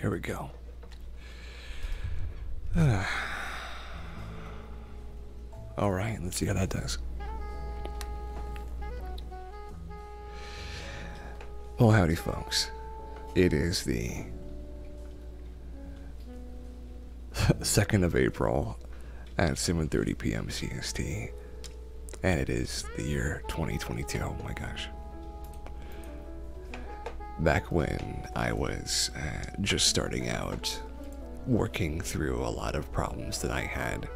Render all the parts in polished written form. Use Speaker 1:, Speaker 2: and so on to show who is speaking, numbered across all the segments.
Speaker 1: Here we go. Alright, let's see how that does. Well, howdy, folks. It is the 2nd of April at 7:30 p.m. CST, and it is the year 2022. Oh my gosh. Back when I was just starting out, working through a lot of problems that I had,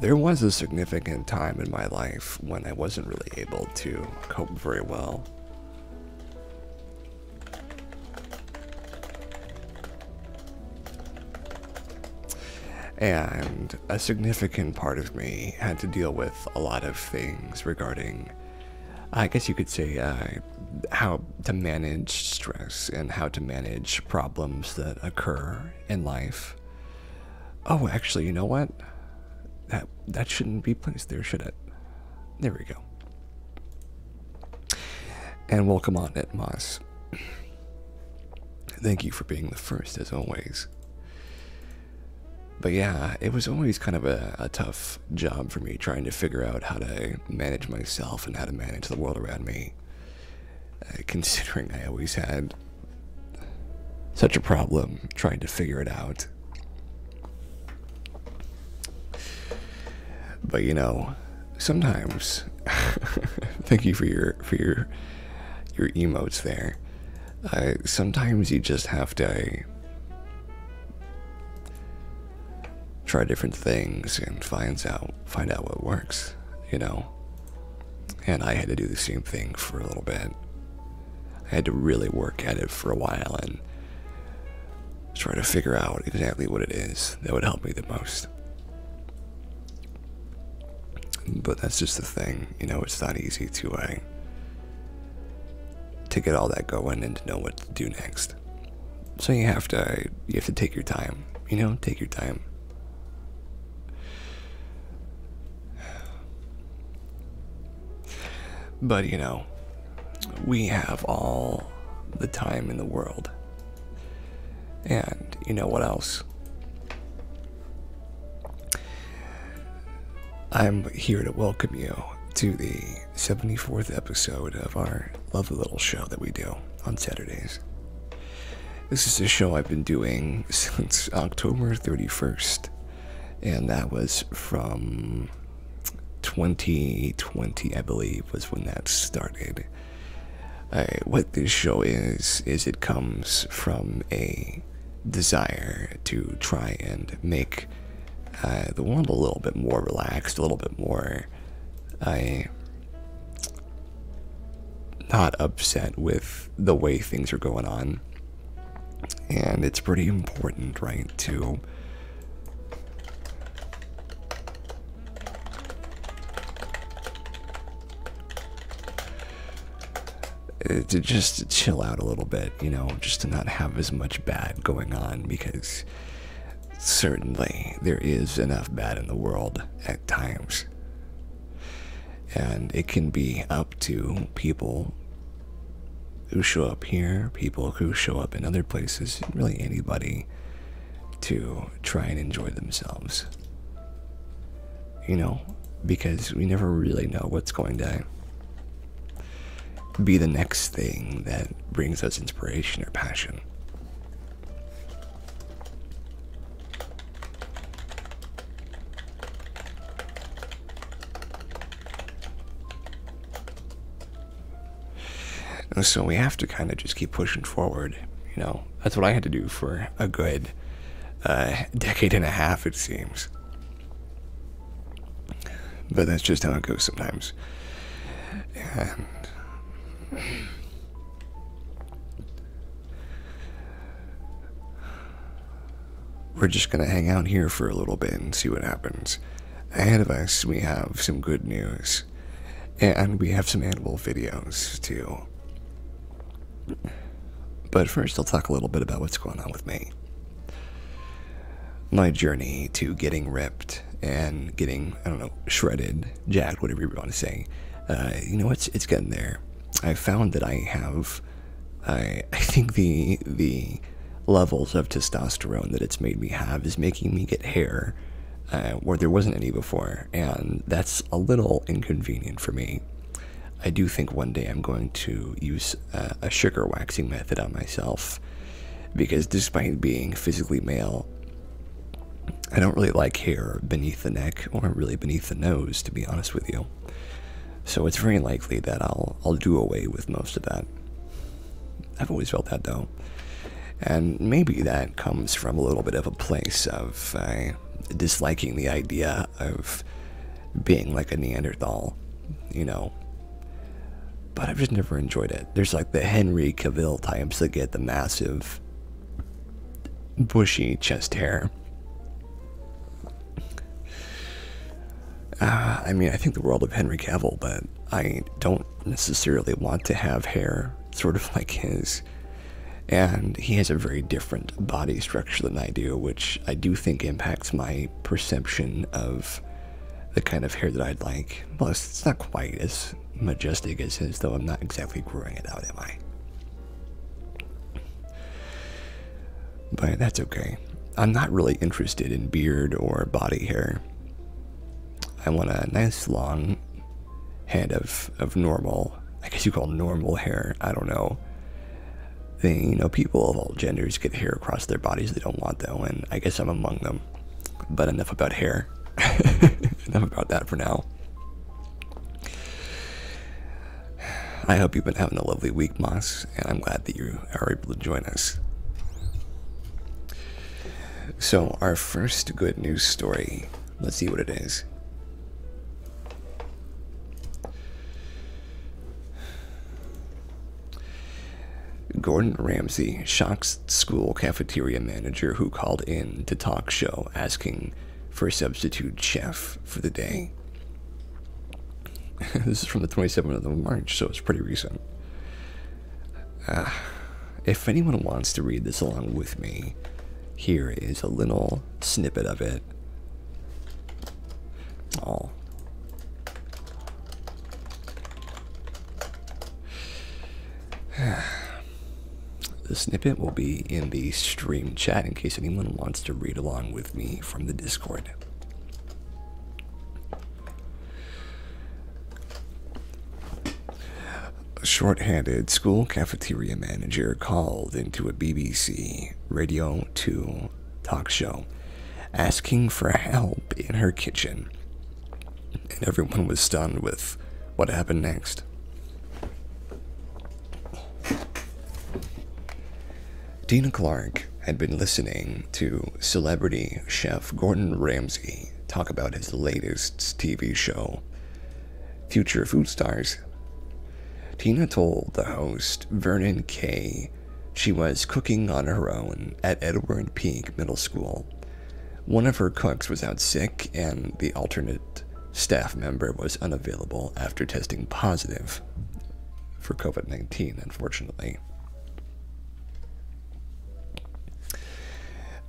Speaker 1: there was a significant time in my life when I wasn't really able to cope very well. And a significant part of me had to deal with a lot of things regarding, I guess you could say, how to manage stress and how to manage problems that occur in life. Oh, actually, you know what? That shouldn't be placed there, should it? There we go. And welcome on it, Moss. Thank you for being the first, as always. But yeah, it was always kind of a tough job for me trying to figure out how to manage myself and how to manage the world around me. Considering I always had such a problem trying to figure it out. But you know, sometimes thank you for your emotes there. Sometimes you just have to try different things and find out what works, you know. And I had to do the same thing for a little bit. I had to really work at it for a while and try to figure out exactly what it is that would help me the most. But that's just the thing, you know, it's not easy to get all that going and to know what to do next. So you have to take your time, you know, take your time. But you know, we have all the time in the world. And you know what else? I'm here to welcome you to the 74th episode of our lovely little show that we do on Saturdays. This is a show I've been doing since October 31st, and that was from 2020, I believe, was when that started. What this show is it comes from a desire to try and make the world a little bit more relaxed, a little bit more not upset with the way things are going on. And it's pretty important, right, to just chill out a little bit, you know, just to not have as much bad going on, because certainly there is enough bad in the world at times. And it can be up to people who show up here, people who show up in other places, really anybody, to try and enjoy themselves. You know, because we never really know what's going to be the next thing that brings us inspiration or passion. And so we have to kind of just keep pushing forward, you know. That's what I had to do for a good decade and a half, it seems. But that's just how it goes sometimes. And we're just gonna hang out here for a little bit and see what happens. Ahead of us, we have some good news, and we have some animal videos too. But first, I'll talk a little bit about what's going on with me. My journey to getting ripped and getting, I don't know, shredded, jacked, whatever you want to say. You know, it's getting there. I found that I have I think the levels of testosterone that it's made me have is making me get hair where there wasn't any before, and that's a little inconvenient for me. I do think one day I'm going to use a sugar waxing method on myself, because despite being physically male, I don't really like hair beneath the neck or really beneath the nose, to be honest with you. So it's very likely that I'll do away with most of that. I've always felt that, though. And maybe that comes from a little bit of a place of disliking the idea of being like a Neanderthal, you know. But I've just never enjoyed it. There's like the Henry Cavill types that get the massive, bushy chest hair. I mean, I think the world of Henry Cavill, but I don't necessarily want to have hair sort of like his. And he has a very different body structure than I do, which I do think impacts my perception of the kind of hair that I'd like. Plus, it's not quite as majestic as his, though I'm not exactly growing it out, am I? But that's okay. I'm not really interested in beard or body hair. I want a nice long head of normal, I guess you call normal hair, I don't know. People of all genders get hair across their bodies they don't want, though, and I guess I'm among them. But enough about hair. Enough about that for now. I hope you've been having a lovely week, Moss, and I'm glad that you are able to join us. So, our first good news story, let's see what it is. Gordon Ramsay shocks school cafeteria manager who called in to talk show asking for a substitute chef for the day. This is from the 27th of March, so it's pretty recent. If anyone wants to read this along with me, here is a little snippet of it. Oh. The snippet will be in the stream chat in case anyone wants to read along with me from the Discord. A short-handed school cafeteria manager called into a BBC Radio 2 talk show asking for help in her kitchen, and everyone was stunned with what happened next. Tina Clark had been listening to celebrity chef Gordon Ramsay talk about his latest TV show, Future Food Stars. Tina told the host, Vernon Kay, she was cooking on her own at Edward Peak Middle School. One of her cooks was out sick, and the alternate staff member was unavailable after testing positive for COVID-19, unfortunately.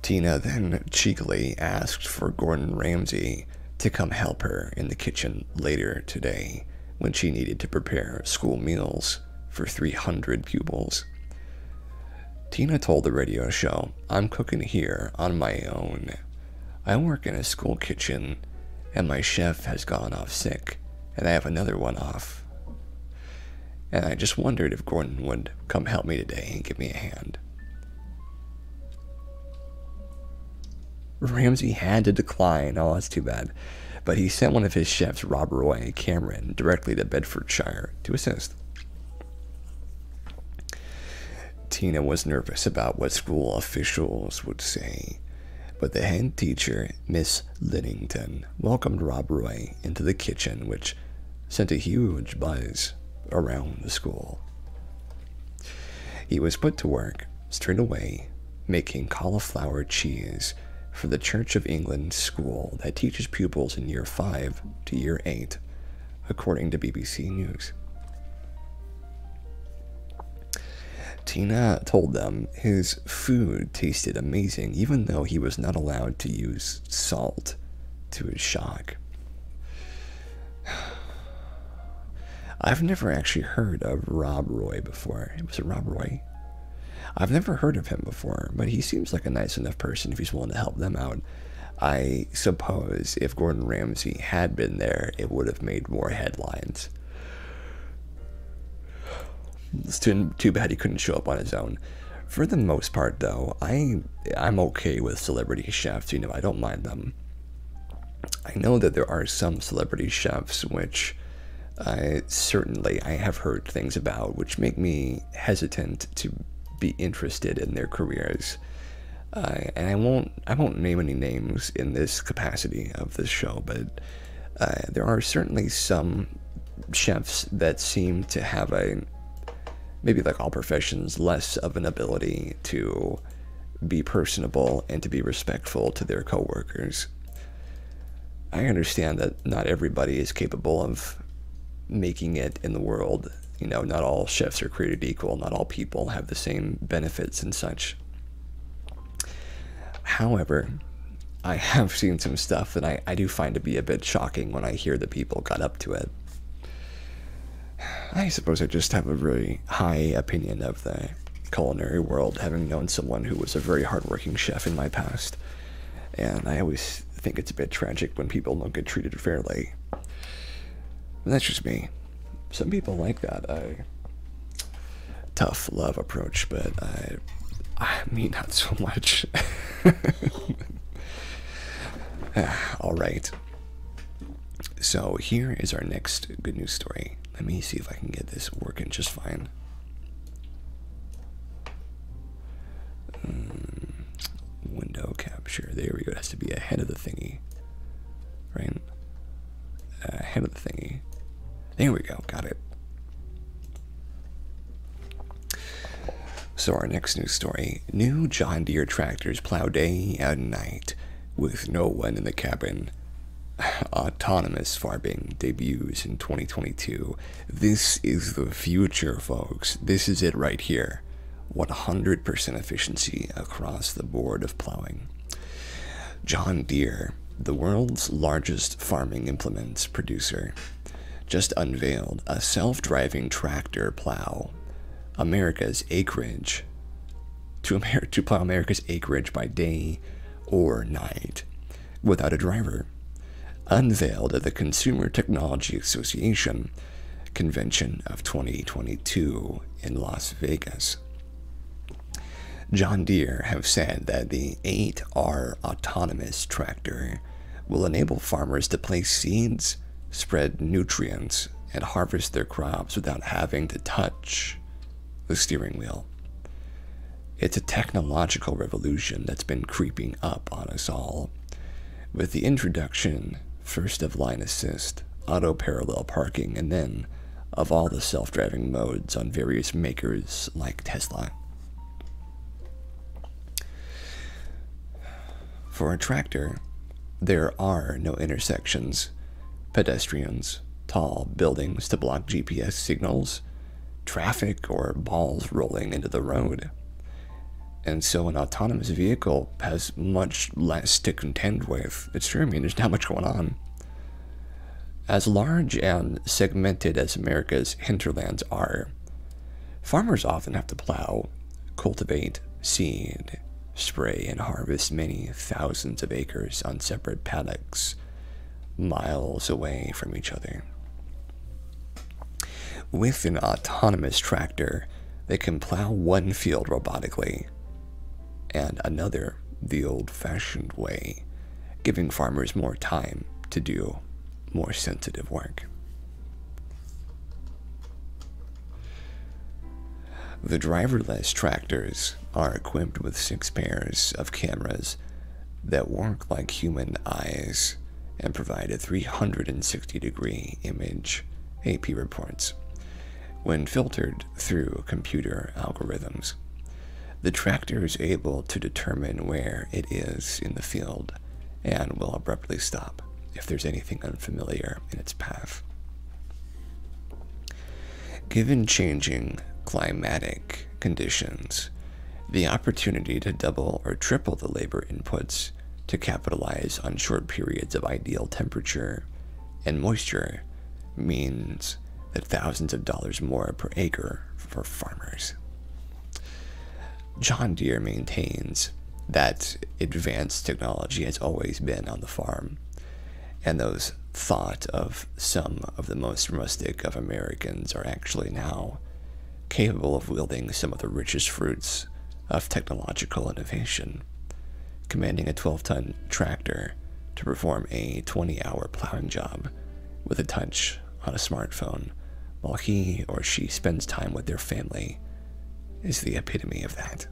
Speaker 1: Tina then cheekily asked for Gordon Ramsay to come help her in the kitchen later today when she needed to prepare school meals for 300 pupils. Tina told the radio show, I'm cooking here on my own. I work in a school kitchen, and my chef has gone off sick, and I have another one off. And I just wondered if Gordon would come help me today and give me a hand. Ramsay had to decline. Oh, that's too bad. But he sent one of his chefs, Rob Roy Cameron, directly to Bedfordshire to assist. Tina was nervous about what school officials would say, but the head teacher, Miss Linnington, welcomed Rob Roy into the kitchen, which sent a huge buzz around the school. He was put to work straight away, making cauliflower cheese for the Church of England school that teaches pupils in Year 5 to Year 8, according to BBC News. Tina told them his food tasted amazing, even though he was not allowed to use salt, to his shock. I've never actually heard of Rob Roy before. Was it Rob Roy? I've never heard of him before, but he seems like a nice enough person if he's willing to help them out. I suppose if Gordon Ramsay had been there, it would have made more headlines. It's too bad he couldn't show up on his own. For the most part, though, I'm okay with celebrity chefs. You know, I don't mind them. I know that there are some celebrity chefs which certainly I have heard things about, which make me hesitant to be interested in their careers. And I won't name any names in this capacity of this show, but there are certainly some chefs that seem to have maybe like all professions, less of an ability to be personable and to be respectful to their coworkers. I understand that not everybody is capable of making it in the world. You know, not all chefs are created equal. Not all people have the same benefits and such. However, I have seen some stuff that I do find to be a bit shocking when I hear that people got up to it. I suppose I just have a really high opinion of the culinary world, having known someone who was a very hardworking chef in my past. And I always think it's a bit tragic when people don't get treated fairly. But that's just me. Some people like that tough love approach, but me not so much. All right. So here is our next good news story. Let me see if I can get this working just fine. Window capture. There we go. It has to be ahead of the thingy. Right? Ahead of the thingy. There we go. Got it. So our next news story. New John Deere tractors plow day and night with no one in the cabin. Autonomous farming debuts in 2022. This is the future, folks. This is it right here. 100% efficiency across the board of plowing. John Deere, the world's largest farming implements producer, just unveiled a self-driving tractor plow America's acreage to plow America's acreage by day or night without a driver. Unveiled at the Consumer Technology Association convention of 2022 in Las Vegas. John Deere have said that the 8R autonomous tractor will enable farmers to place seeds, spread nutrients, and harvest their crops without having to touch the steering wheel. It's a technological revolution that's been creeping up on us all. With the introduction, first of line assist, auto parallel parking, and then of all the self-driving modes on various makers like Tesla. For a tractor, there are no intersections, pedestrians, tall buildings to block GPS signals, traffic, or balls rolling into the road. And so an autonomous vehicle has much less to contend with. It's true, I mean, there's not much going on. As large and segmented as America's hinterlands are, farmers often have to plow, cultivate, seed, spray, and harvest many thousands of acres on separate paddocks, miles away from each other. With an autonomous tractor, they can plow one field robotically and another the old-fashioned way, giving farmers more time to do more sensitive work. The driverless tractors are equipped with 6 pairs of cameras that work like human eyes and provide a 360-degree image, AP reports. When filtered through computer algorithms, the tractor is able to determine where it is in the field and will abruptly stop if there's anything unfamiliar in its path. Given changing climatic conditions, the opportunity to double or triple the labor inputs to capitalize on short periods of ideal temperature and moisture means at thousands of dollars more per acre for farmers. John Deere maintains that advanced technology has always been on the farm, and those thought of some of the most rustic of Americans are actually now capable of wielding some of the richest fruits of technological innovation, commanding a 12-ton tractor to perform a 20-hour plowing job with a touch on a smartphone while he or she spends time with their family is the epitome of that.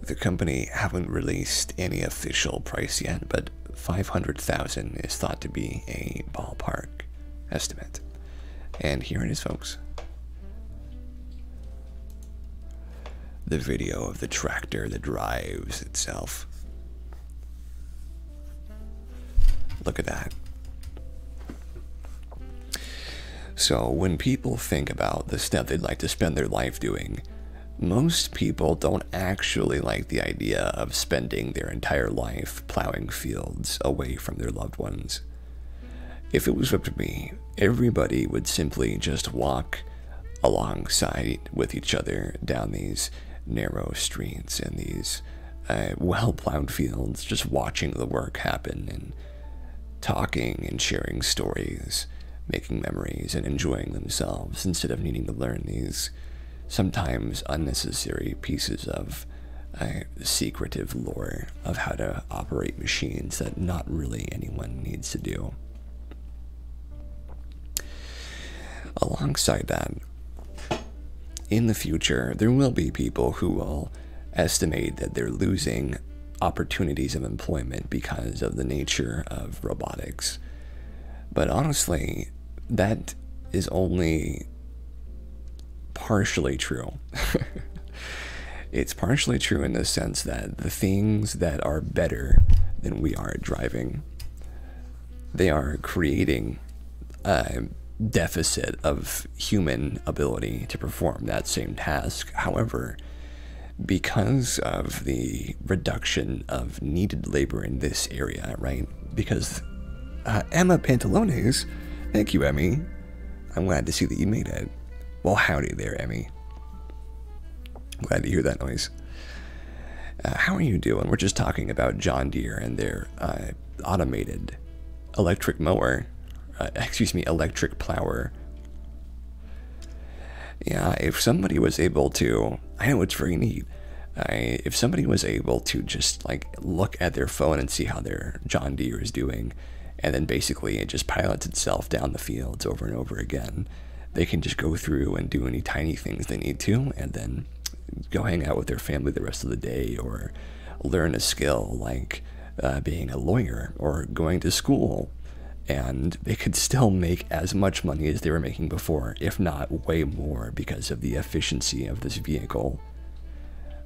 Speaker 1: The company haven't released any official price yet, but $500,000 is thought to be a ballpark estimate. And here it is, folks. The video of the tractor that drives itself. Look at that. So when people think about the stuff they'd like to spend their life doing, most people don't actually like the idea of spending their entire life plowing fields away from their loved ones. If it was up to me, everybody would simply just walk alongside with each other down these narrow streets and these well-plowed fields, just watching the work happen and talking and sharing stories, making memories and enjoying themselves instead of needing to learn these sometimes unnecessary pieces of secretive lore of how to operate machines that not really anyone needs to do. Alongside that, in the future, there will be people who will estimate that they're losing opportunities of employment because of the nature of robotics. But honestly, that is only partially true. It's partially true in the sense that the things that are better than we are at driving, they are creating a deficit of human ability to perform that same task. However, because of the reduction of needed labor in this area, right? Because Emma Pantalones, thank you, Emmy. I'm glad to see that you made it. Well, howdy there, Emmy. Glad to hear that noise. How are you doing? We're just talking about John Deere and their automated electric mower. Electric plower. Yeah, if somebody was able to, I know it's very neat. If somebody was able to just like look at their phone and see how their John Deere is doing, and then basically it just pilots itself down the fields over and over again, they can just go through and do any tiny things they need to, and then go hang out with their family the rest of the day, or learn a skill like being a lawyer or going to school. And they could still make as much money as they were making before, if not way more, because of the efficiency of this vehicle.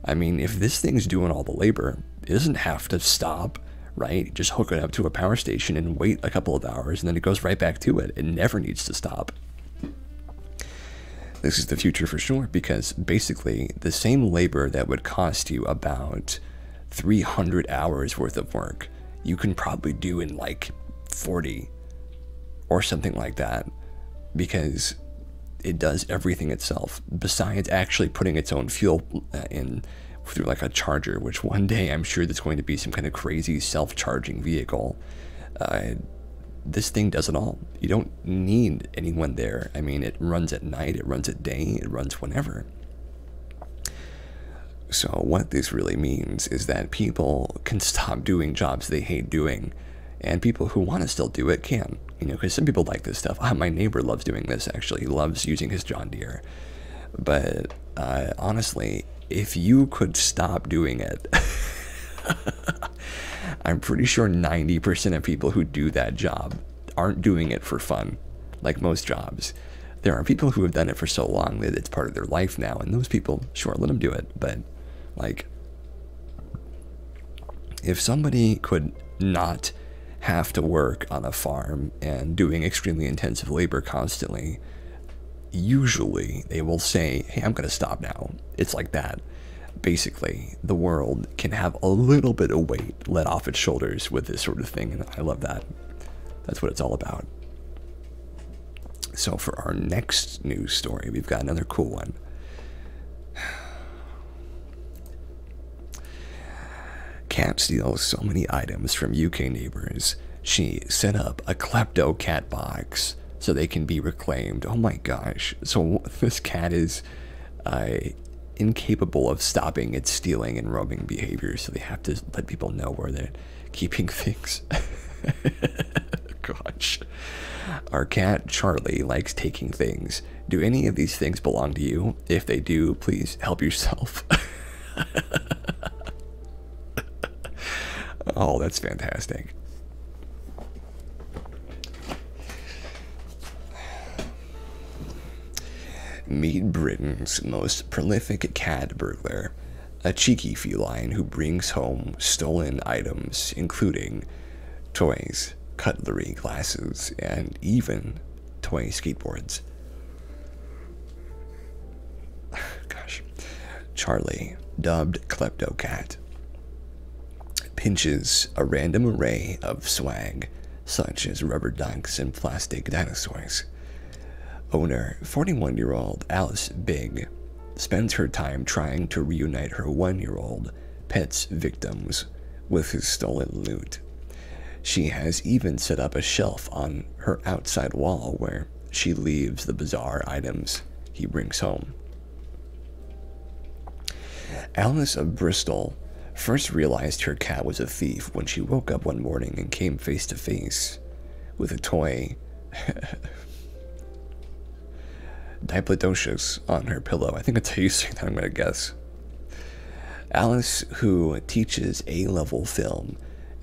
Speaker 1: I mean, if this thing's doing all the labor, it doesn't have to stop, right? Just hook it up to a power station and wait a couple of hours, and then it goes right back to it. It never needs to stop. This is the future for sure, because basically the same labor that would cost you about 300 hours worth of work, you can probably do in like 40 or something like that, because it does everything itself besides actually putting its own fuel in through like a charger, which one day I'm sure there's going to be some kind of crazy self-charging vehicle. This thing does it all. You don't need anyone there. I mean, it runs at night, it runs at day, it runs whenever. So what this really means is that people can stop doing jobs they hate doing, and people who want to still do it can, you know, because some people like this stuff. My neighbor loves doing this, actually. He loves using his John Deere. But honestly, if you could stop doing it, I'm pretty sure 90% of people who do that job aren't doing it for fun, like most jobs. There are people who have done it for so long that it's part of their life now, and those people, sure, let them do it. But, like, if somebody could not have to work on a farm and doing extremely intensive labor constantly, usually they will say, hey, I'm going to stop now. It's like that. Basically, the world can have a little bit of weight let off its shoulders with this sort of thing, and I love that. That's what it's all about. So for our next news story, we've got another cool one. Cat steals so many items from UK neighbors, she set up a klepto cat box so they can be reclaimed. Oh my gosh. So this cat is incapable of stopping its stealing and roaming behavior, so they have to let people know where they're keeping things. Gosh. Our cat Charlie likes taking things. Do any of these things belong to you? If they do, please help yourself. Oh, that's fantastic. Meet Britain's most prolific cat burglar, a cheeky feline who brings home stolen items, including toys, cutlery, glasses, and even toy skateboards. Gosh. Charlie, dubbed Klepto Cat, pinches a random array of swag, such as rubber ducks and plastic dinosaurs. Owner, 41-year-old Alice Big, spends her time trying to reunite her 1-year-old pet's victims with his stolen loot. She has even set up a shelf on her outside wall where she leaves the bizarre items he brings home. Alice of Bristol first realized her cat was a thief when she woke up one morning and came face to face with a toy Diplodocus on her pillow. I think that's how you say that, I'm going to guess. Alice, who teaches A-level film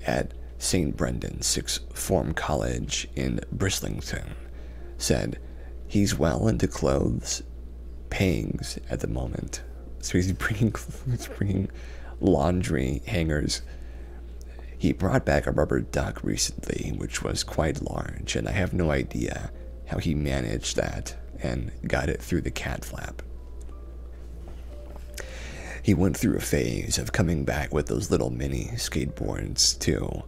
Speaker 1: at St. Brendan's Sixth Form College in Brislington, said he's well into clothes, pangs at the moment. So he's bringing laundry hangers. He brought back a rubber duck recently, which was quite large, and I have no idea how he managed that and got it through the cat flap. He went through a phase of coming back with those little mini skateboards too.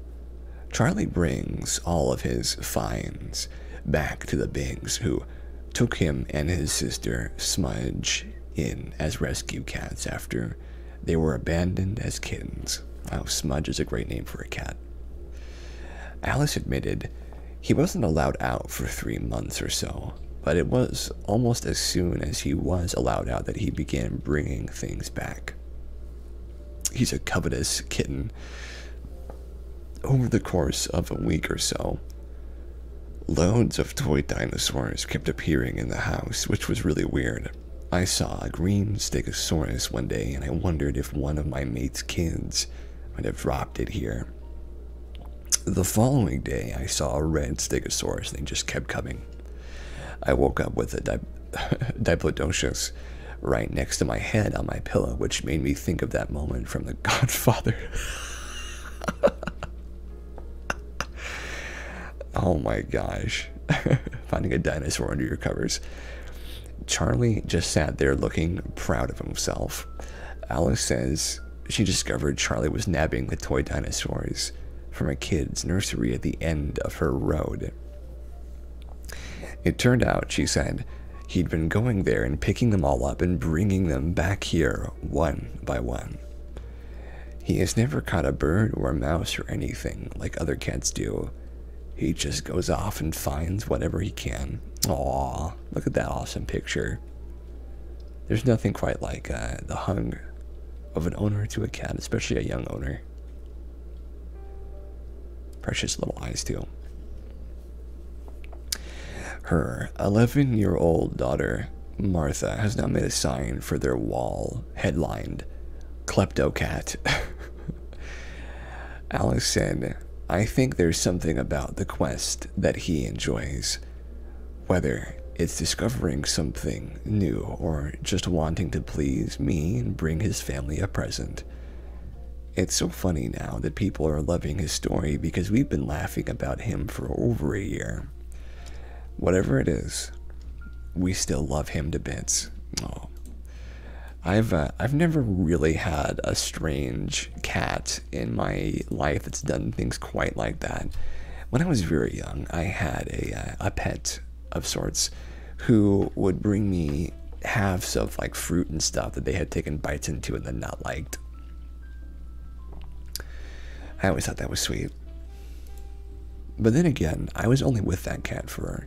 Speaker 1: Charlie brings all of his finds back to the Bigs, who took him and his sister Smudge in as rescue cats after they were abandoned as kittens. Oh, Smudge is a great name for a cat. Alice admitted he wasn't allowed out for 3 months or so, but it was almost as soon as he was allowed out that he began bringing things back. He's a covetous kitten. Over the course of a week or so, loads of toy dinosaurs kept appearing in the house, which was really weird. I saw a green Stegosaurus one day, and I wondered if one of my mate's kids might have dropped it here. The following day, I saw a red Stegosaurus, and they just kept coming. I woke up with a Diplodocus right next to my head on my pillow, which made me think of that moment from The Godfather. Oh my gosh. Finding a dinosaur under your covers. Charlie just sat there looking proud of himself. Alice says she discovered Charlie was nabbing the toy dinosaurs from a kid's nursery at the end of her road. It turned out, she said, he'd been going there and picking them all up and bringing them back here one by one. He has never caught a bird or a mouse or anything like other cats do. He just goes off and finds whatever he can. Aww, look at that awesome picture. There's nothing quite like the hug of an owner to a cat, especially a young owner. Precious little eyes, too. Her 11-year-old daughter, Martha, has now made a sign for their wall headlined, Klepto Cat. Alice said, I think there's something about the quest that he enjoys. Whether it's discovering something new or just wanting to please me and bring his family a present. It's so funny now that people are loving his story because we've been laughing about him for over a year. Whatever it is, we still love him to bits. Oh. I've never really had a strange cat in my life that's done things quite like that. When I was very young, I had a pet of sorts who would bring me halves of like fruit and stuff that they had taken bites into and then not liked. I always thought that was sweet. But then again, I was only with that cat for,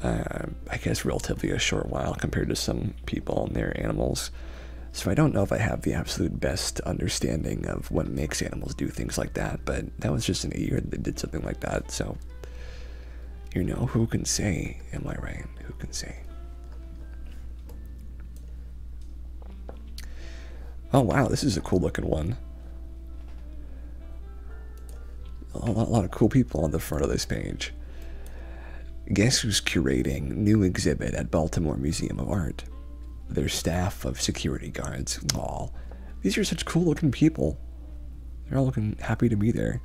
Speaker 1: I guess, relatively a short while compared to some people and their animals. So I don't know if I have the absolute best understanding of what makes animals do things like that, but that was just in a year that they did something like that, so, you know, who can say, am I right? Who can say? Oh wow, this is a cool looking one. A lot of cool people on the front of this page. Guess who's curating new exhibit at Baltimore Museum of Art? Their staff of security guards. Aw, these are such cool looking people. They're all looking happy to be there.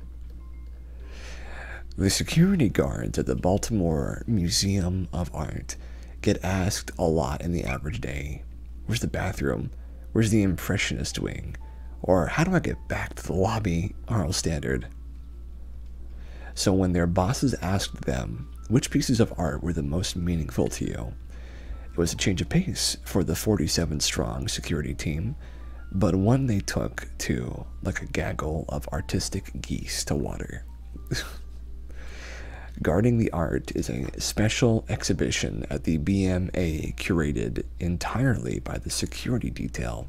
Speaker 1: The security guards at the Baltimore Museum of Art get asked a lot in the average day. Where's the bathroom? Where's the impressionist wing? Or how do I get back to the lobby? R.L. Standard. So when their bosses asked them which pieces of art were the most meaningful to you, it was a change of pace for the 47-strong security team, but one they took to like a gaggle of artistic geese to water. Guarding the Art is a special exhibition at the BMA curated entirely by the security detail.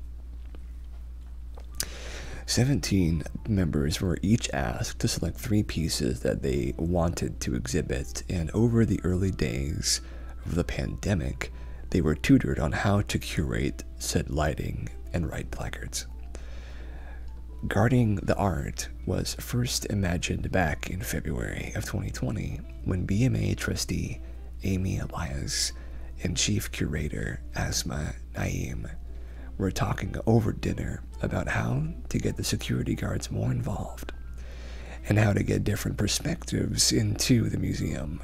Speaker 1: 17 members were each asked to select 3 pieces that they wanted to exhibit, and over the early days of the pandemic, they were tutored on how to curate said lighting and write placards. Guarding the Art was first imagined back in February of 2020 when BMA trustee Amy Elias and chief curator Asma Naeem were talking over dinner about how to get the security guards more involved and how to get different perspectives into the museum.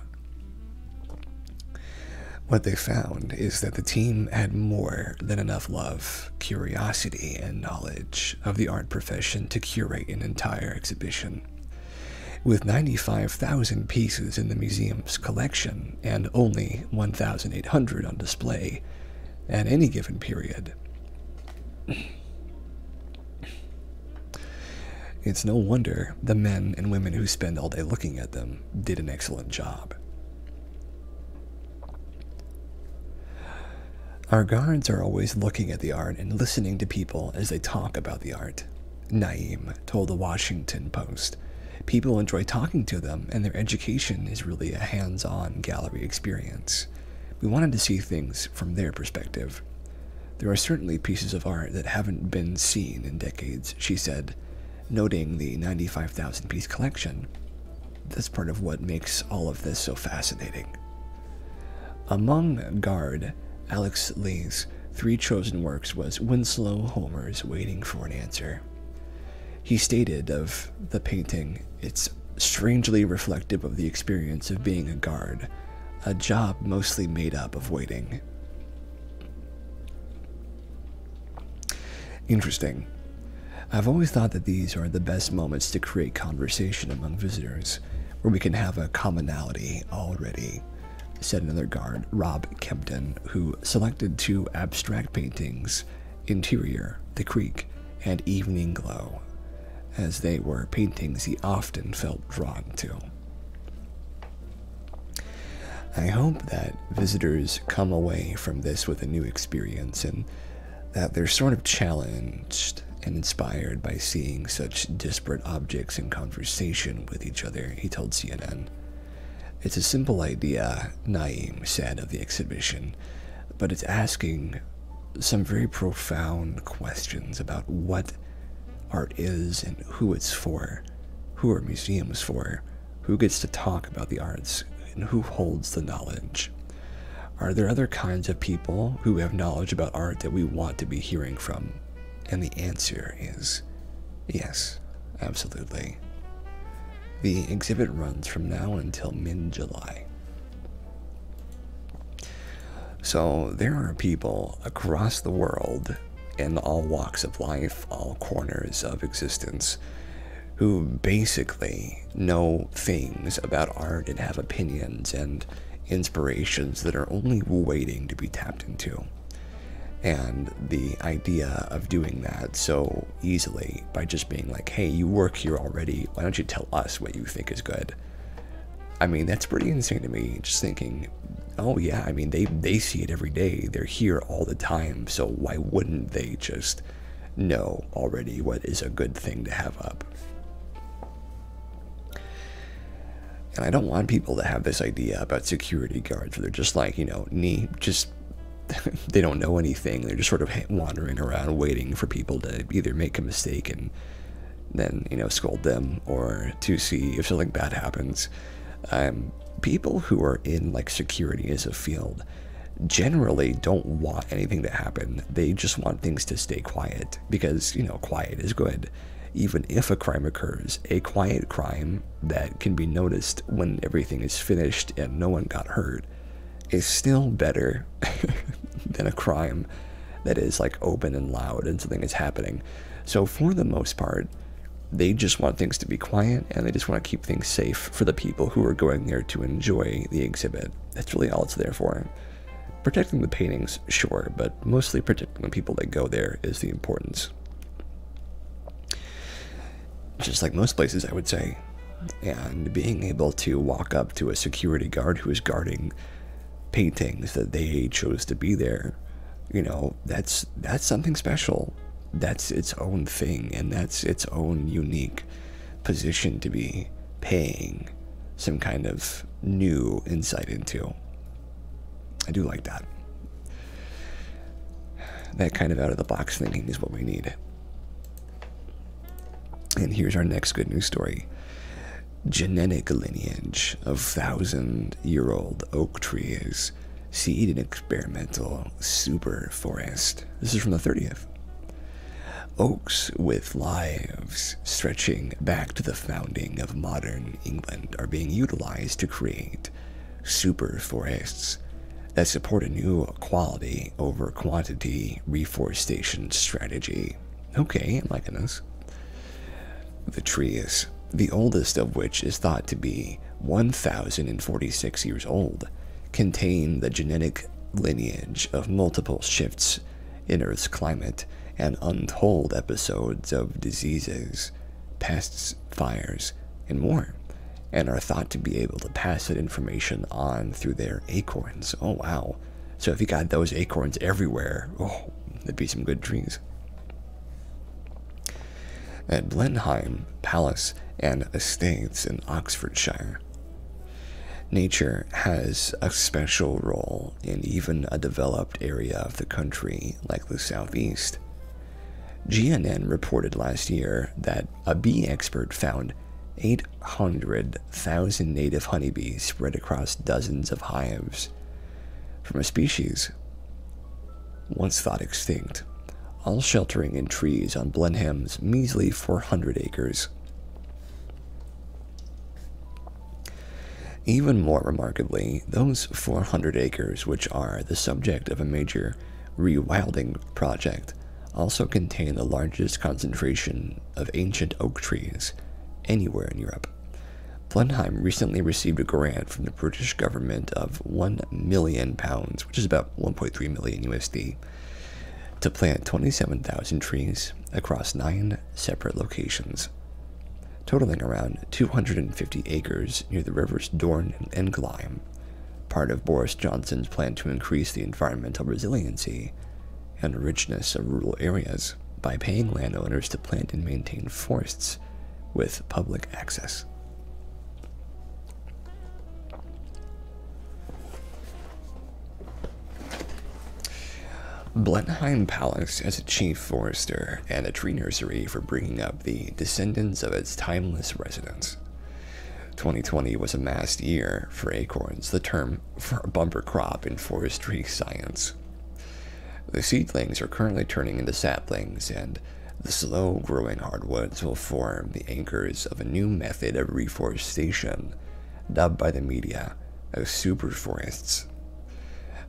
Speaker 1: What they found is that the team had more than enough love, curiosity, and knowledge of the art profession to curate an entire exhibition. With 95,000 pieces in the museum's collection and only 1,800 on display at any given period, it's no wonder the men and women who spend all day looking at them did an excellent job. Our guards are always looking at the art and listening to people as they talk about the art, Naeem told the Washington Post. People enjoy talking to them, and their education is really a hands-on gallery experience. We wanted to see things from their perspective. There are certainly pieces of art that haven't been seen in decades, she said, noting the 95,000-piece collection. That's part of what makes all of this so fascinating. Among guard Alex Lee's 3 chosen works was Winslow Homer's Waiting for an Answer. He stated of the painting, it's strangely reflective of the experience of being a guard, a job mostly made up of waiting. Interesting. I've always thought that these are the best moments to create conversation among visitors, where we can have a commonality already, said another guard, Rob Kempton, who selected 2 abstract paintings, Interior, The Creek, and Evening Glow, as they were paintings he often felt drawn to. I hope that visitors come away from this with a new experience and that they're sort of challenged and inspired by seeing such disparate objects in conversation with each other, he told CNN. It's a simple idea, Naeem said of the exhibition, but it's asking some very profound questions about what art is and who it's for, who are museums for, who gets to talk about the arts, and who holds the knowledge. Are there other kinds of people who have knowledge about art that we want to be hearing from? And the answer is yes, absolutely. The exhibit runs from now until mid-July. So there are people across the world in all walks of life, all corners of existence, who basically know things about art and have opinions and inspirations that are only waiting to be tapped into. And the idea of doing that so easily by just being like, hey, you work here already, why don't you tell us what you think is good? I mean, that's pretty insane to me, just thinking, oh yeah, I mean, they see it every day, they're here all the time, so why wouldn't they just know already what is a good thing to have up? And I don't want people to have this idea about security guards where they're just like, they don't know anything. They're just sort of wandering around waiting for people to either make a mistake and then, scold them, or to see if something bad happens. People who are in like security as a field generally don't want anything to happen. They just want things to stay quiet because, quiet is good. Even if a crime occurs, a quiet crime that can be noticed when everything is finished and no one got hurt is still better than a crime that is like open and loud and something is happening. So for the most part, they just want things to be quiet and they just want to keep things safe for the people who are going there to enjoy the exhibit. That's really all it's there for. Protecting the paintings, sure, but mostly protecting the people that go there is the importance. Just like most places, I would say. And being able to walk up to a security guard who is guarding paintings that they chose to be there, that's something special. That's its own thing, and that's its own unique position to be paying some kind of new insight into. I do like that. That kind of out-of-the-box thinking is what we need. And here's our next good news story. Genetic lineage of 1,000-year-old oak trees seed an experimental super forest. This is from the 30th. Oaks with lives stretching back to the founding of modern England are being utilized to create super forests that support a new quality over quantity reforestation strategy. Okay, I'm liking this. The trees, the oldest of which is thought to be 1,046 years old, contain the genetic lineage of multiple shifts in Earth's climate and untold episodes of diseases, pests, fires, and more, and are thought to be able to pass that information on through their acorns. Oh wow. So if you got those acorns everywhere, oh, that'd be some good trees. At Blenheim Palace and Estates in Oxfordshire, nature has a special role in even a developed area of the country like the southeast. GNN reported last year that a bee expert found 800,000 native honeybees spread across dozens of hives from a species once thought extinct, all sheltering in trees on Blenheim's measly 400 acres. Even more remarkably, those 400 acres, which are the subject of a major rewilding project, also contain the largest concentration of ancient oak trees anywhere in Europe. Blenheim recently received a grant from the British government of £1 million, which is about 1.3 million USD, to plant 27,000 trees across 9 separate locations, totaling around 250 acres near the rivers Dorne and Glyme, part of Boris Johnson's plan to increase the environmental resiliency and richness of rural areas by paying landowners to plant and maintain forests with public access. Blenheim Palace has a chief forester and a tree nursery for bringing up the descendants of its timeless residents. 2020 was a mast year for acorns, the term for a bumper crop in forestry science. The seedlings are currently turning into saplings, and the slow-growing hardwoods will form the anchors of a new method of reforestation, dubbed by the media as super forests.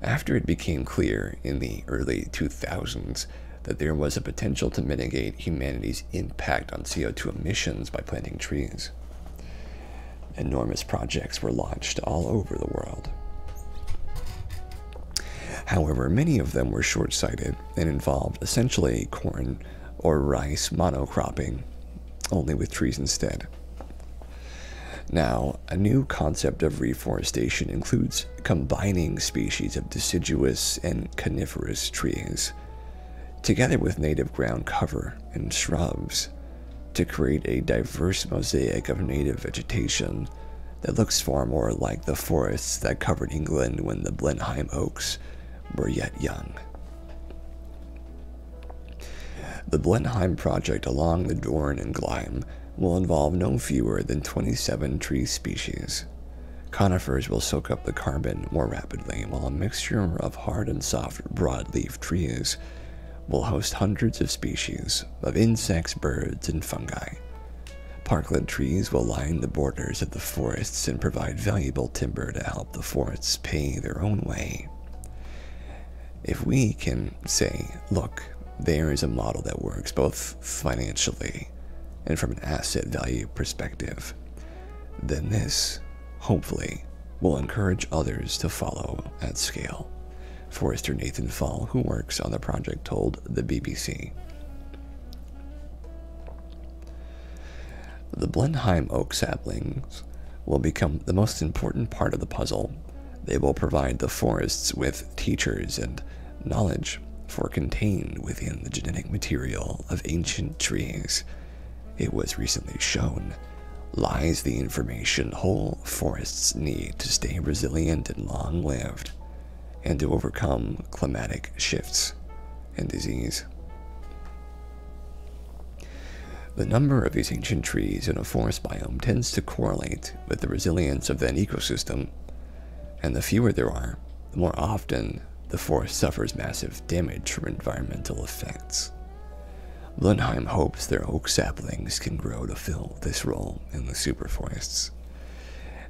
Speaker 1: After it became clear in the early 2000s that there was a potential to mitigate humanity's impact on CO2 emissions by planting trees, enormous projects were launched all over the world. However, many of them were short-sighted and involved essentially corn or rice monocropping, only with trees instead. Now, a new concept of reforestation includes combining species of deciduous and coniferous trees, together with native ground cover and shrubs, to create a diverse mosaic of native vegetation that looks far more like the forests that covered England when the Blenheim oaks were yet young. The Blenheim project along the Dorne and Glyme will involve no fewer than 27 tree species. Conifers will soak up the carbon more rapidly, while a mixture of hard and soft broadleaf trees will host hundreds of species of insects, birds, and fungi. Parkland trees will line the borders of the forests and provide valuable timber to help the forests pay their own way. If we can say, look, there is a model that works both financially and from an asset value perspective, then this, hopefully, will encourage others to follow at scale. Forester Nathan Fall, who works on the project, told the BBC. The Blenheim oak saplings will become the most important part of the puzzle. They will provide the forests with teachers and knowledge, for contained within the genetic material of ancient trees, it was recently shown, lies the information whole forests need to stay resilient and long-lived, and to overcome climatic shifts and disease. The number of these ancient trees in a forest biome tends to correlate with the resilience of that ecosystem, and the fewer there are, the more often the forest suffers massive damage from environmental effects. Blenheim hopes their oak saplings can grow to fill this role in the superforests.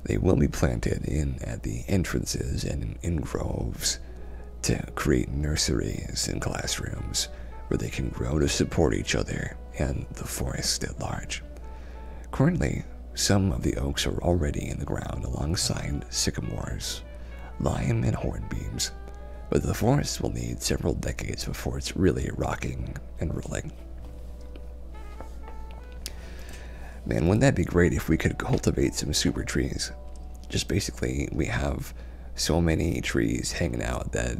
Speaker 1: They will be planted in at the entrances and in groves to create nurseries and classrooms where they can grow to support each other and the forest at large. Currently, some of the oaks are already in the ground alongside sycamores, lime, and hornbeams, but the forest will need several decades before it's really rocking and rolling. Man, wouldn't that be great if we could cultivate some super trees? Just basically, we have so many trees hanging out that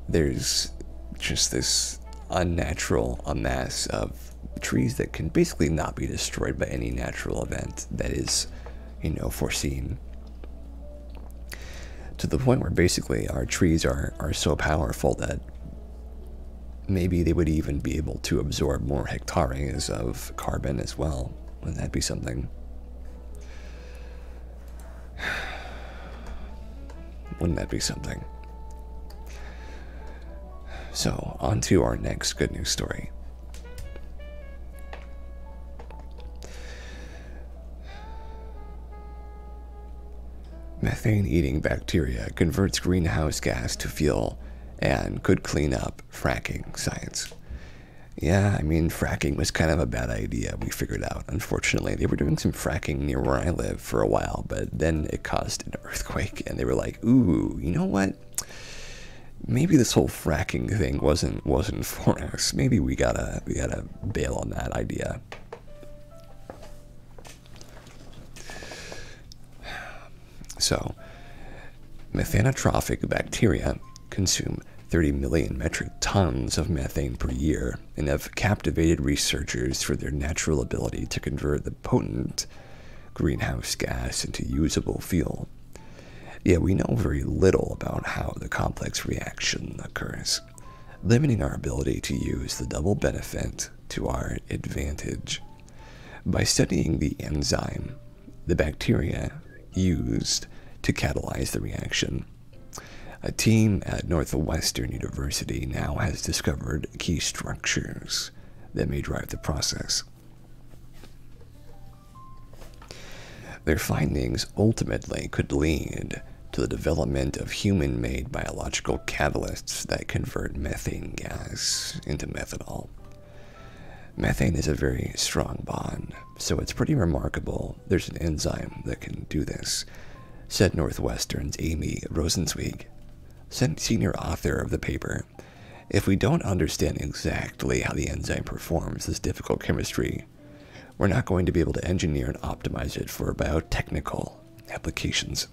Speaker 1: there's just this unnatural amass of trees that can basically not be destroyed by any natural event that is, foreseen. To the point where basically our trees are so powerful that maybe they would even be able to absorb more hectares of carbon as well. Wouldn't that be something? Wouldn't that be something? So, on to our next good news story. Methane-eating bacteria converts greenhouse gas to fuel and could clean up fracking sites. Yeah, I mean, fracking was kind of a bad idea, we figured out. Unfortunately, they were doing some fracking near where I live for a while, but then it caused an earthquake, and they were like, ooh, you know what? Maybe this whole fracking thing wasn't for us. Maybe we gotta bail on that idea. So, methanotrophic bacteria consume 30 million metric tons of methane per year and have captivated researchers for their natural ability to convert the potent greenhouse gas into usable fuel. Yet we know very little about how the complex reaction occurs, limiting our ability to use the double benefit to our advantage. By studying the enzyme, the bacteria used to catalyze the reaction, a team at Northwestern University now has discovered key structures that may drive the process. Their findings ultimately could lead to the development of human-made biological catalysts that convert methane gas into methanol. Methane is a very strong bond, so it's pretty remarkable there's an enzyme that can do this, said Northwestern's Amy Rosenzweig, said senior author of the paper, if we don't understand exactly how the enzyme performs this difficult chemistry, we're not going to be able to engineer and optimize it for biotechnical applications.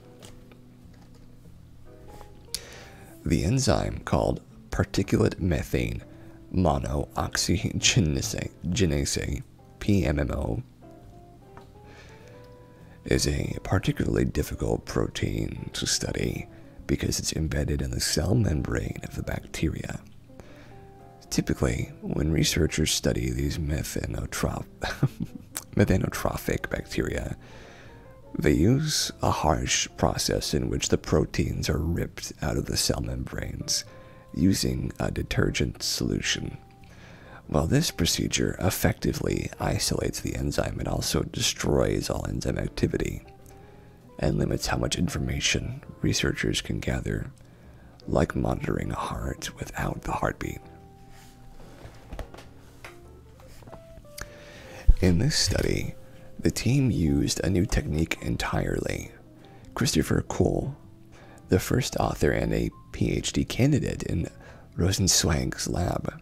Speaker 1: The enzyme called particulate methane monooxygenase, PMMO, is a particularly difficult protein to study because it's embedded in the cell membrane of the bacteria. Typically, when researchers study these methanotrophic bacteria, they use a harsh process in which the proteins are ripped out of the cell membranes using a detergent solution. While this procedure effectively isolates the enzyme, it also destroys all enzyme activity and limits how much information researchers can gather, like monitoring a heart without the heartbeat. In this study, the team used a new technique entirely. Christopher Kuhl, the first author and a PhD candidate in Rosenzweig's lab,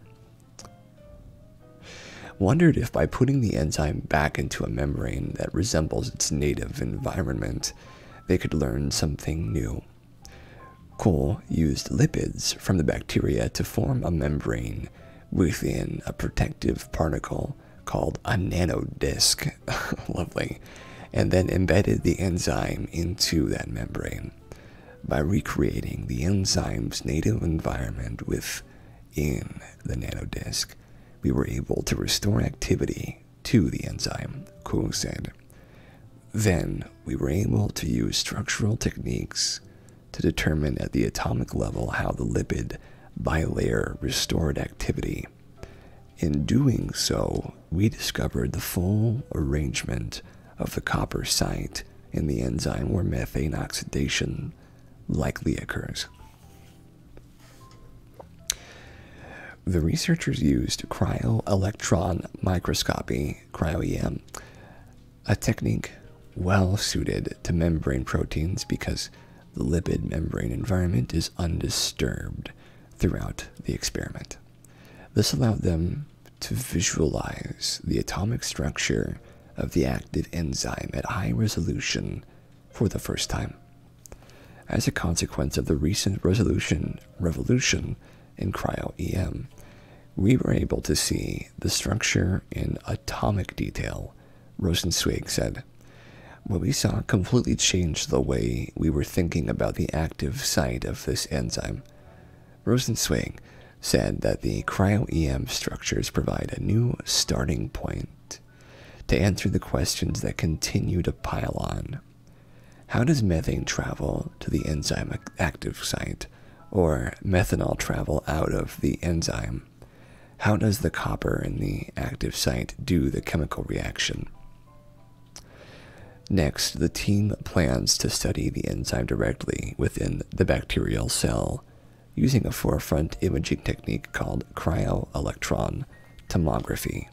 Speaker 1: wondered if by putting the enzyme back into a membrane that resembles its native environment, they could learn something new. Kuhl used lipids from the bacteria to form a membrane within a protective particle called a nanodisk, lovely, and then embedded the enzyme into that membrane. By recreating the enzyme's native environment within the nanodisk, we were able to restore activity to the enzyme, Kuhl said. Then, we were able to use structural techniques to determine at the atomic level how the lipid bilayer restored activity. In doing so, we discovered the full arrangement of the copper site in the enzyme where methane oxidation likely occurs. The researchers used cryo-electron microscopy, cryo-EM, a technique well suited to membrane proteins because the lipid membrane environment is undisturbed throughout the experiment. This allowed them to visualize the atomic structure of the active enzyme at high resolution for the first time. As a consequence of the recent revolution in cryo-EM, we were able to see the structure in atomic detail, Rosenzweig said. What we saw completely changed the way we were thinking about the active site of this enzyme. Rosenzweig said that the cryo-EM structures provide a new starting point to answer the questions that continue to pile on. How does methane travel to the enzyme active site, or methanol travel out of the enzyme? How does the copper in the active site do the chemical reaction? Next, the team plans to study the enzyme directly within the bacterial cell using a forefront imaging technique called cryo-electron tomography.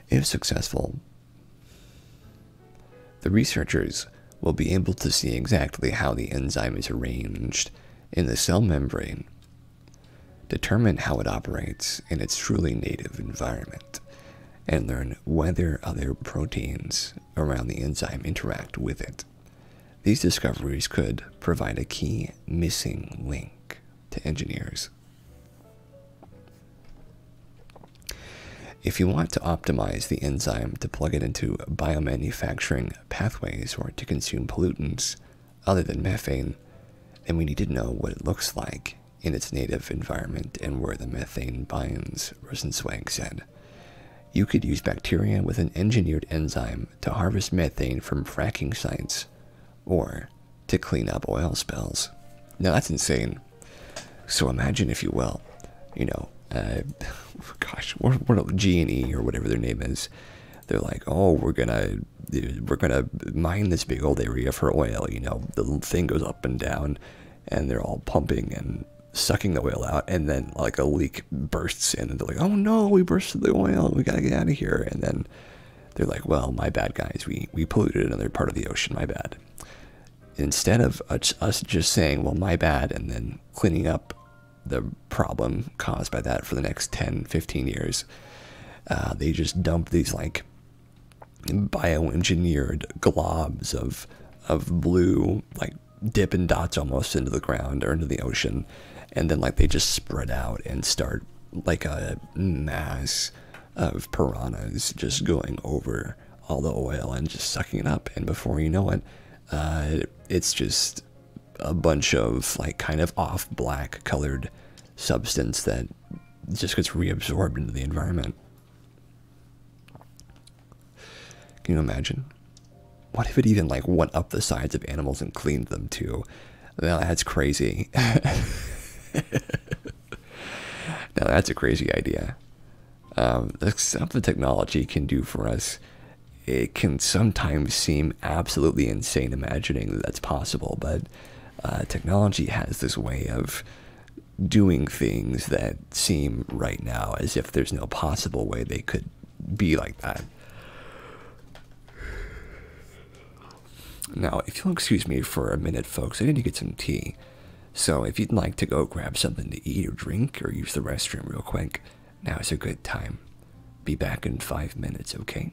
Speaker 1: If successful, the researchers will be able to see exactly how the enzyme is arranged in the cell membrane, determine how it operates in its truly native environment, and learn whether other proteins around the enzyme interact with it. These discoveries could provide a key missing link to engineers. If you want to optimize the enzyme to plug it into biomanufacturing pathways or to consume pollutants other than methane, then we need to know what it looks like in its native environment and where the methane binds, Rosenzweig said. You could use bacteria with an engineered enzyme to harvest methane from fracking sites or to clean up oil spills. Now that's insane. So imagine, if you will, gosh, what G&E or whatever their name is, they're like, oh, we're gonna mine this big old area for oil. The thing goes up and down, and they're all pumping and sucking the oil out, and then like a leak bursts in, and they're like, oh no, we bursted the oil, we gotta get out of here. And then they're like, well, my bad, guys, we polluted another part of the ocean, my bad. instead of us just saying, well, my bad, and then cleaning up the problem caused by that for the next 10, 15 years, they just dump these like bioengineered globs of blue, like Dippin' Dots almost into the ground or into the ocean, and then like they just spread out and start like a mass of piranhas just going over all the oil and just sucking it up, and before you know it, it's just a bunch of like kind of off black colored substance that just gets reabsorbed into the environment. Can you imagine? What if it even like went up the sides of animals and cleaned them too? Now that's crazy. Now that's a crazy idea. The stuff the technology can do for us, it can sometimes seem absolutely insane imagining that that's possible, but technology has this way of doing things that seem right now as if there's no possible way they could be like that. Now, if you'll excuse me for a minute, folks, I need to get some tea. So if you'd like to go grab something to eat or drink or use the restroom real quick, now's a good time. Be back in 5 minutes, okay?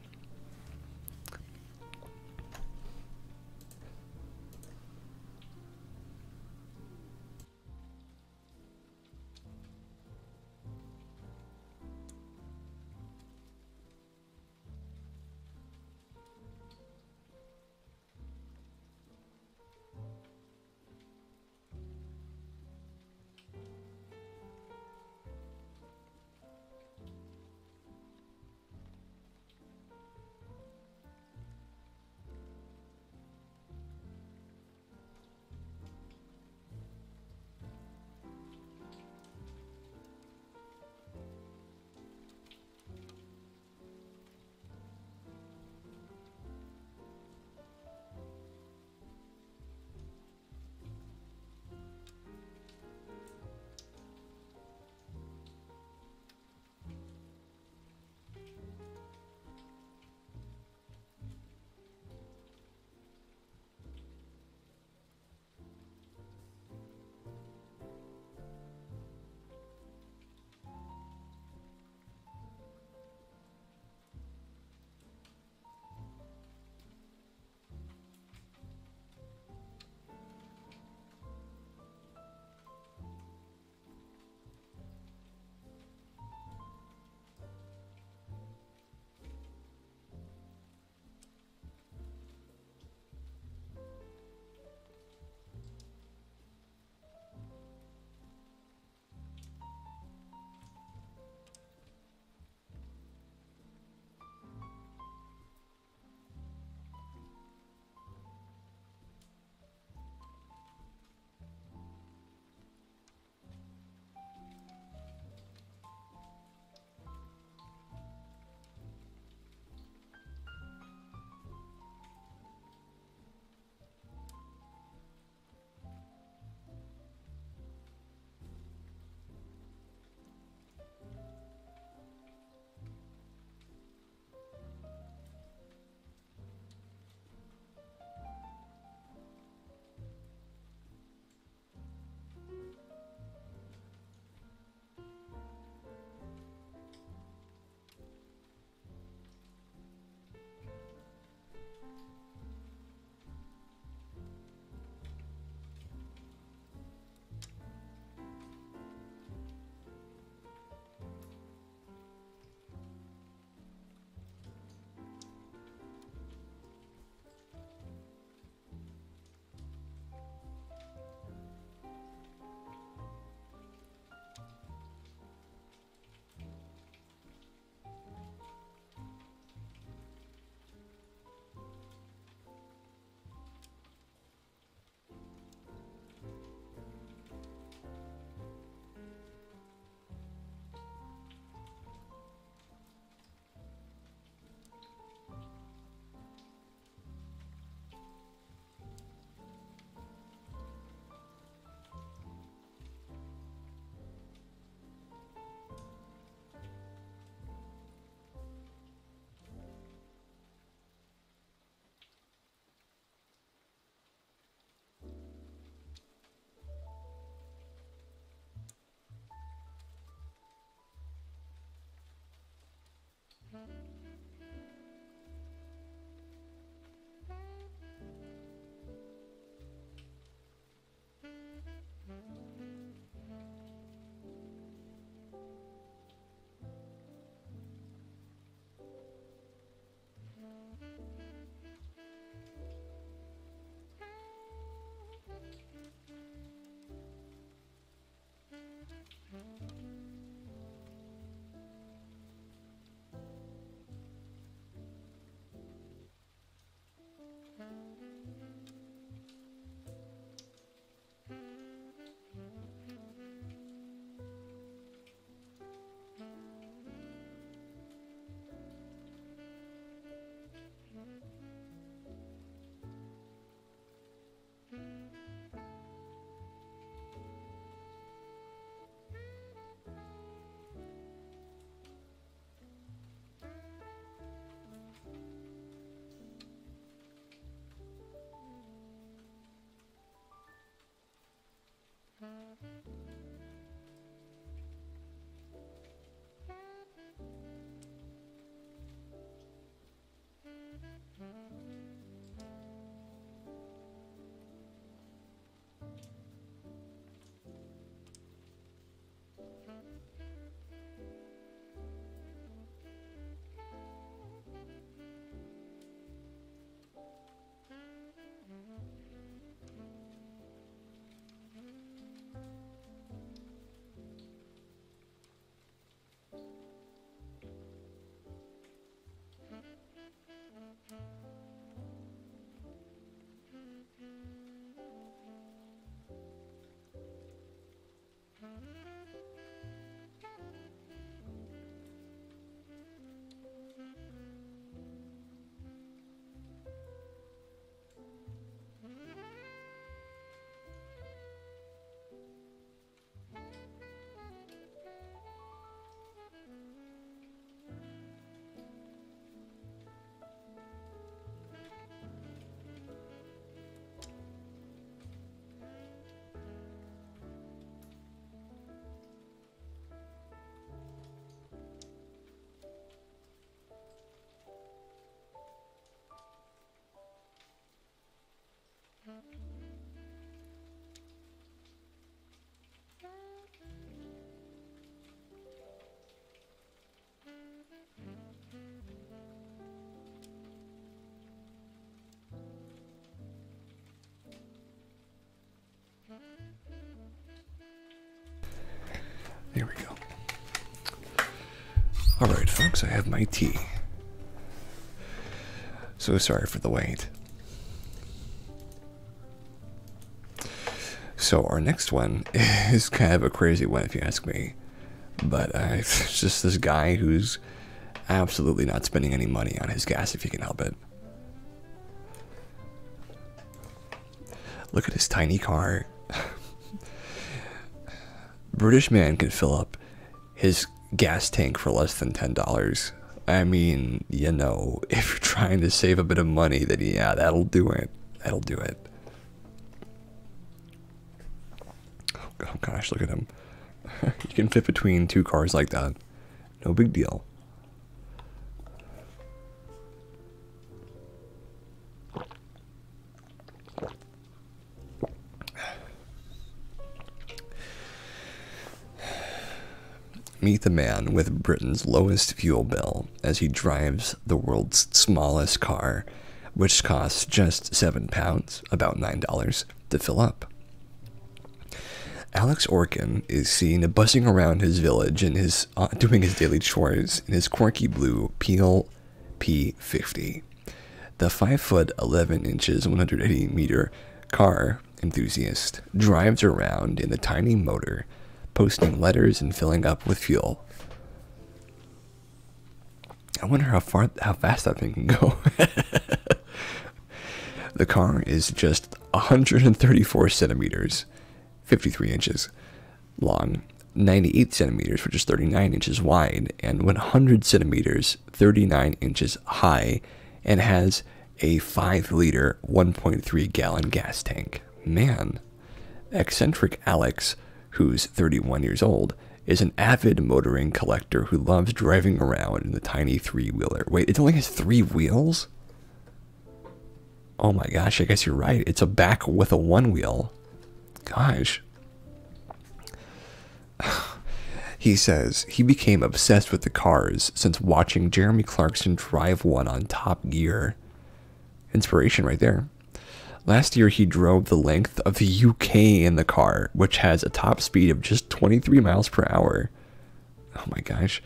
Speaker 1: There we go. Alright, folks, I have my tea. So sorry for the wait. So our next one is kind of a crazy one if you ask me. But it's just this guy who's absolutely not spending any money on his gas if he can help it. Look at his tiny car. British man can fill up his gas tank for less than $10. I mean, you know, if you're trying to save a bit of money, then yeah, that'll do it. That'll do it. Oh gosh, look at him. You can fit between two cars like that. No big deal. Meet the man with Britain's lowest fuel bill as he drives the world's smallest car, which costs just £7, about $9, to fill up. Alex Orkin is seen buzzing around his village and doing his daily chores in his quirky blue Peel P50. The 5'11", 180-meter car enthusiast drives around in the tiny motor, posting letters and filling up with fuel. I wonder how fast that thing can go. The car is just 134 centimeters, 53 inches long, 98 centimeters, which is 39 inches wide, and 100 centimeters, 39 inches high, and has a 5-liter, 1.3-gallon gas tank. Man, eccentric Alex, who's 31 years old, is an avid motoring collector who loves driving around in the tiny three-wheeler. Wait, it only has 3 wheels? Oh my gosh, I guess you're right. It's a back with a 1 wheel. Gosh. He says he became obsessed with the cars since watching Jeremy Clarkson drive one on Top Gear. Inspiration right there. Last year, he drove the length of the UK in the car, which has a top speed of just 23 miles per hour. Oh my gosh.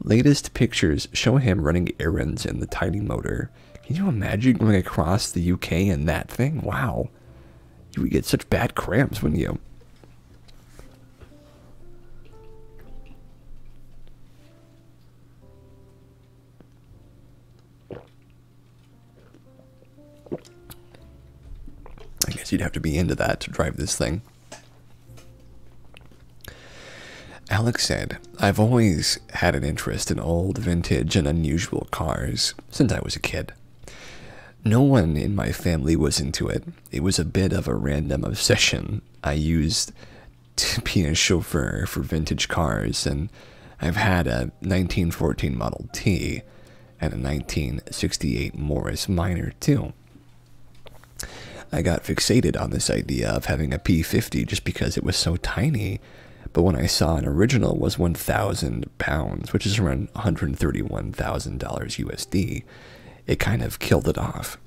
Speaker 1: Latest pictures show him running errands in the tiny motor. Can you imagine going across the UK in that thing? Wow. You would get such bad cramps, wouldn't you? I guess you'd have to be into that to drive this thing. Alex said, I've always had an interest in old, vintage, and unusual cars since I was a kid. No one in my family was into it. It was a bit of a random obsession I used to be a chauffeur for vintage cars, and I've had a 1914 Model T and a 1968 Morris Minor too. I got fixated on this idea of having a P50 just because it was so tiny, but when I saw an original was 1,000 pounds, which is around $131,000 USD, it kind of killed it off.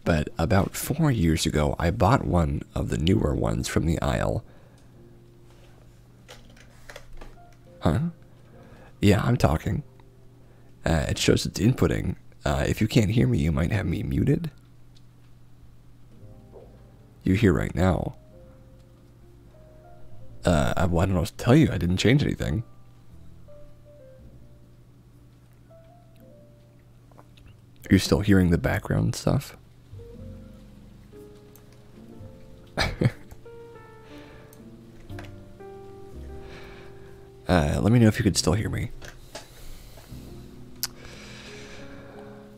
Speaker 1: But about 4 years ago, I bought one of the newer ones from the aisle. Huh? Yeah, I'm talking. It shows it's inputting. If you can't hear me, you might have me muted. You hear right now. I don't know what to tell you. I didn't change anything. Are you still hearing the background stuff? Let me know if you could still hear me.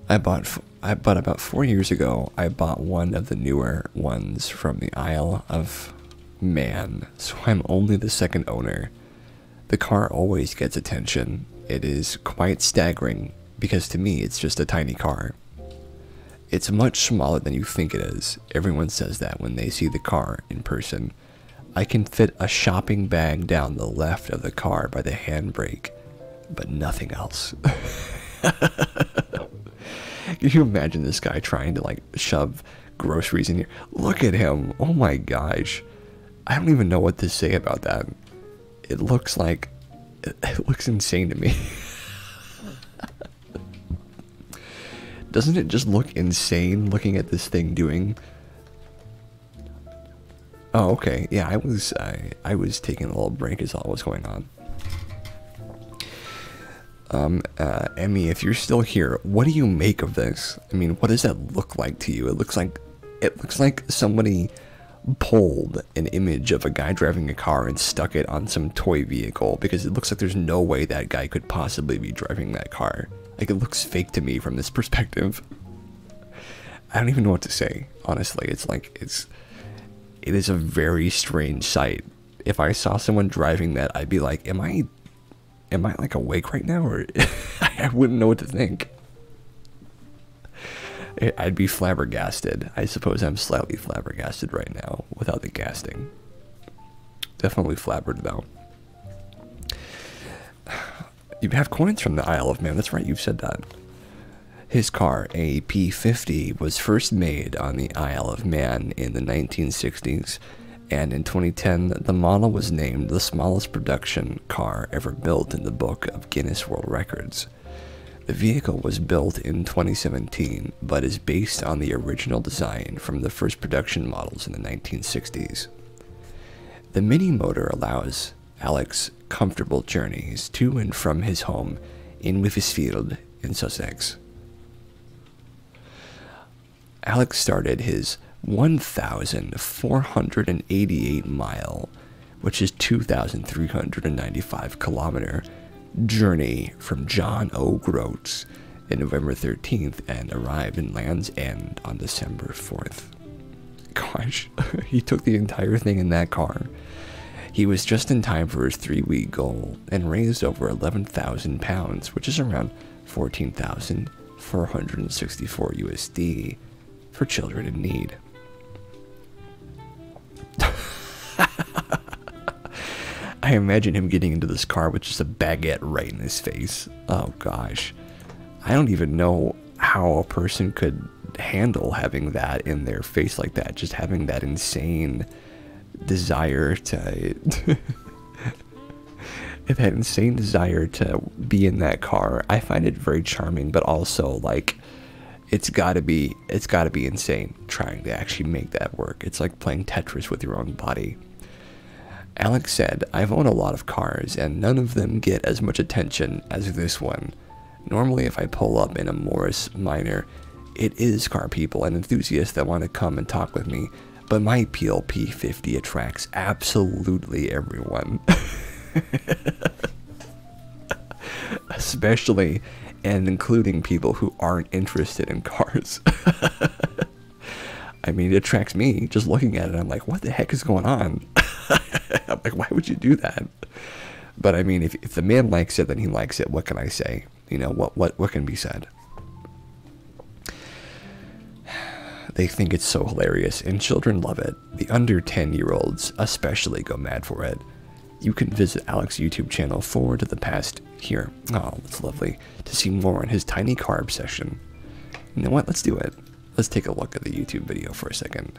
Speaker 1: But about 4 years ago, I bought one of the newer ones from the Isle of Man, so I'm only the second owner. The car always gets attention. It is quite staggering, because to me, it's just a tiny car. It's much smaller than you think it is. Everyone says that when they see the car in person. I can fit a shopping bag down the left of the car by the handbrake, but nothing else. Can you imagine this guy trying to like shove groceries in here? Look at him. Oh my gosh. I don't even know what to say about that. It looks like, it looks insane to me. Doesn't it just look insane looking at this thing doing? Oh, okay. Yeah, I was taking a little break is all what was going on. Emmy, if you're still here, what do you make of this? I mean, what does that look like to you? It looks like somebody pulled an image of a guy driving a car and stuck it on some toy vehicle, because it looks like there's no way that guy could possibly be driving that car. Like, it looks fake to me from this perspective. I don't even know what to say, honestly. It is a very strange sight. If I saw someone driving that, I'd be like, am I like awake right now, or I wouldn't know what to think. I'd be flabbergasted. I suppose I'm slightly flabbergasted right now without the gasting. Definitely flabbered though. You have coins from the Isle of Man. That's right, you've said that. His car, a P50, was first made on the Isle of Man in the 1960s, and in 2010, the model was named the smallest production car ever built in the book of Guinness World Records. The vehicle was built in 2017, but is based on the original design from the first production models in the 1960s. The Mini motor allows Alex comfortable journeys to and from his home in Wivelsfield in Sussex. Alex started his 1,488 mile, which is 2,395 kilometer, journey from John O'Groats in November 13th and arrived in Land's End on December 4th. Gosh, he took the entire thing in that car. He was just in time for his 3-week goal and raised over 11,000 pounds, which is around 14,464 USD, for children in need. I imagine him getting into this car with just a baguette right in his face. Oh gosh. I don't even know how a person could handle having that in their face like that. Just having that insane desire to... that insane desire to be in that car. I find it very charming, but also like it's gotta be insane trying to actually make that work. It's like playing Tetris with your own body. Alex said, I've owned a lot of cars and none of them get as much attention as this one. Normally if I pull up in a Morris Minor, it is car people and enthusiasts that want to come and talk with me, but my PLP 50 attracts absolutely everyone. Especially and including people who aren't interested in cars. I mean, it attracts me just looking at it. I'm like, what the heck is going on? I'm like, why would you do that? But I mean, if the man likes it, then he likes it. What can I say? You know, what can be said? They think it's so hilarious, and children love it. The under 10-year-olds especially go mad for it. You can visit Alex's YouTube channel forward to the past here. Oh, that's lovely. To see more on his tiny car obsession. You know what? Let's do it. Let's take a look at the YouTube video for a second.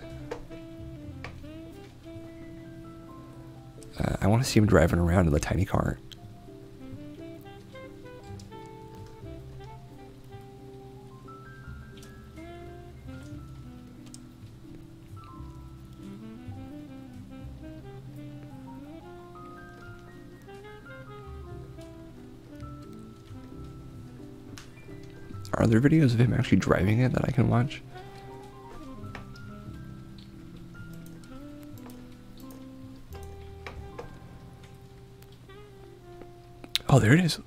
Speaker 1: I want to see him driving around in the tiny car. Are there videos of him actually driving it that I can watch? Oh, there it is.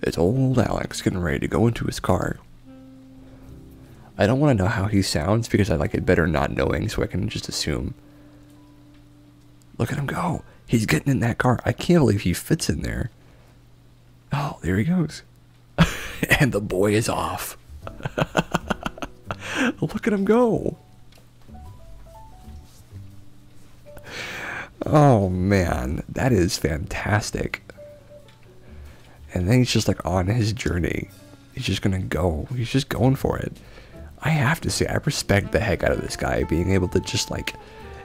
Speaker 1: It's old Alex getting ready to go into his car. I don't want to know how he sounds because I like it better not knowing, so I can just assume. Look at him go. He's getting in that car. I can't believe he fits in there. Oh, there he goes. And the boy is off. Look at him go. Oh man, that is fantastic. And then he's just like on his journey. He's just gonna go. He's just going for it. I have to say, I respect the heck out of this guy being able to just like,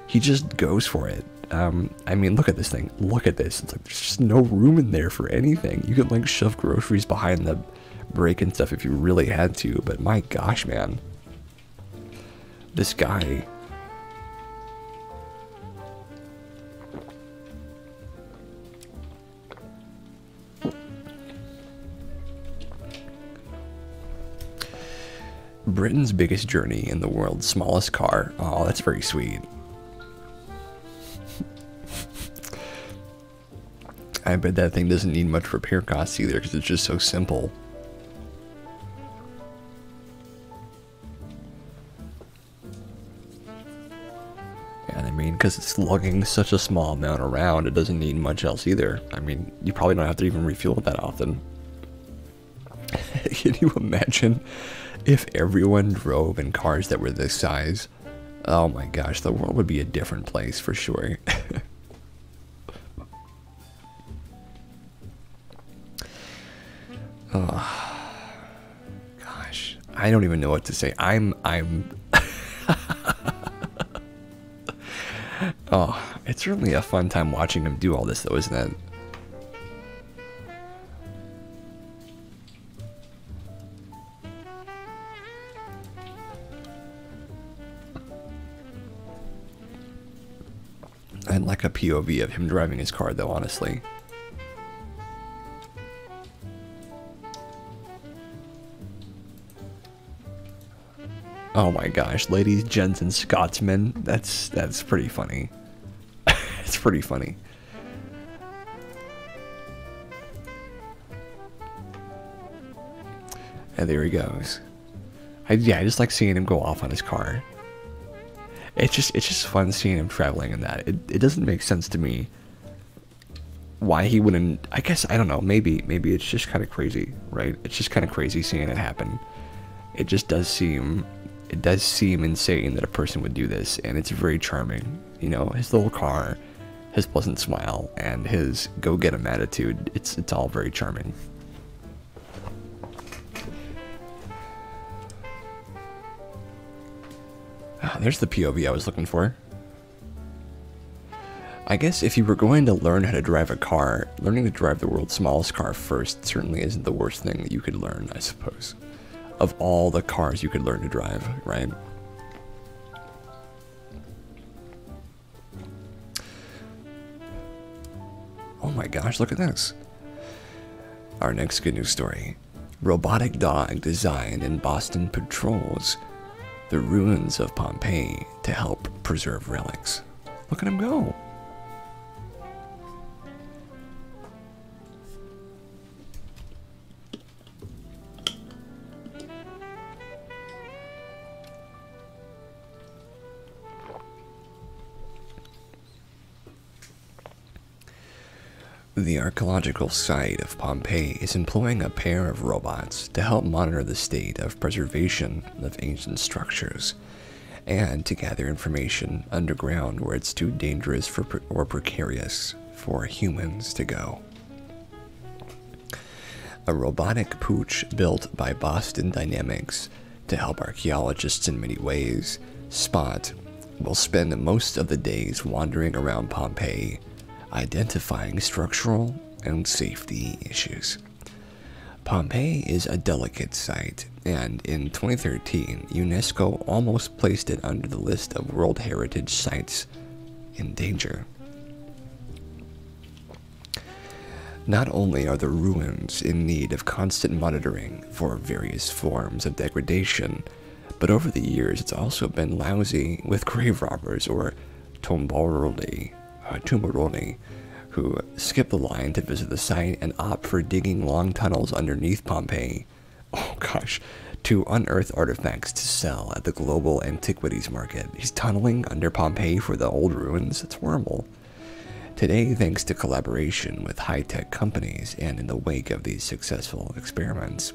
Speaker 1: he just goes for it. I mean, look at this thing. Look at this. It's like there's just no room in there for anything. You could like shove groceries behind the brake and stuff if you really had to, but my gosh, man. This guy. Britain's biggest journey in the world's smallest car. Oh, that's very sweet. I bet that thing doesn't need much repair costs either because it's just so simple. And I mean, because it's lugging such a small amount around, it doesn't need much else either. I mean, you probably don't have to even refuel it that often. Can you imagine if everyone drove in cars that were this size? Oh my gosh, the world would be a different place for sure. Oh, gosh, I don't even know what to say. Oh, it's really a fun time watching him do all this though, isn't it? I'd like a POV of him driving his car though, honestly. Oh my gosh, ladies, gents, and Scotsmen. That's pretty funny. It's pretty funny. And there he goes. I just like seeing him go off on his car. it's just fun seeing him traveling in that. It doesn't make sense to me why he wouldn't. I guess I don't know. Maybe it's just kind of crazy, right? It's just kind of crazy seeing it happen. It just does seem insane that a person would do this, and it's very charming. You know, his little car, his pleasant smile, and his go-get-'em attitude. It's all very charming. Ah, there's the POV I was looking for. I guess if you were going to learn how to drive a car, learning to drive the world's smallest car first certainly isn't the worst thing that you could learn, I suppose. Of all the cars you could learn to drive, right? Oh my gosh, look at this. Our next good news story. Robotic dog designed in Boston patrols the ruins of Pompeii to help preserve relics. Look at him go. The archaeological site of Pompeii is employing a pair of robots to help monitor the state of preservation of ancient structures and to gather information underground where it's too dangerous or precarious for humans to go. A robotic pooch built by Boston Dynamics to help archaeologists in many ways, Spot will spend most of the days wandering around Pompeii, identifying structural and safety issues. Pompeii is a delicate site, and in 2013, UNESCO almost placed it under the list of World Heritage Sites in danger. Not only are the ruins in need of constant monitoring for various forms of degradation, but over the years it's also been lousy with grave robbers or tombaroli, who skip the line to visit the site and opt for digging long tunnels underneath Pompeii, oh gosh, to unearth artifacts to sell at the global antiquities market. He's tunneling under Pompeii for the old ruins. It's horrible. Today, thanks to collaboration with high-tech companies and in the wake of these successful experiments,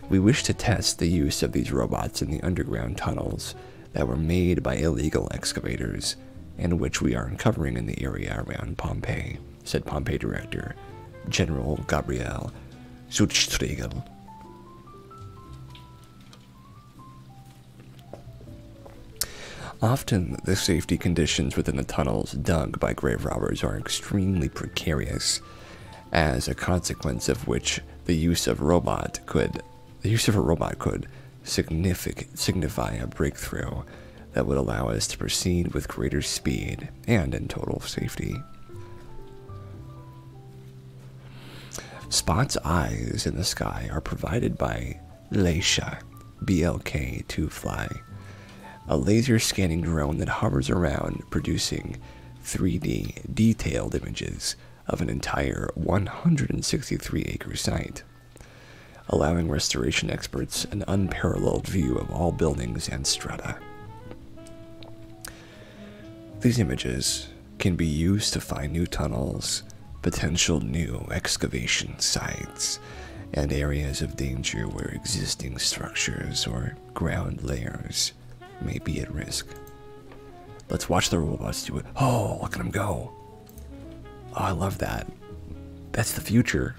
Speaker 1: we wish to test the use of these robots in the underground tunnels that were made by illegal excavators and which we are uncovering in the area around Pompeii, said Pompeii Director General Gabriel Zuchtregel. Often, the safety conditions within the tunnels dug by grave robbers are extremely precarious, as a consequence of which the use of a robot could signify a breakthrough that would allow us to proceed with greater speed and in total safety. Spot's eyes in the sky are provided by Leisha BLK-2Fly, a laser scanning drone that hovers around producing 3D detailed images of an entire 163-acre site, allowing restoration experts an unparalleled view of all buildings and strata. These images can be used to find new tunnels, potential new excavation sites, and areas of danger where existing structures or ground layers may be at risk. Let's watch the robots do it. Oh, look at them go. Oh, I love that. That's the future.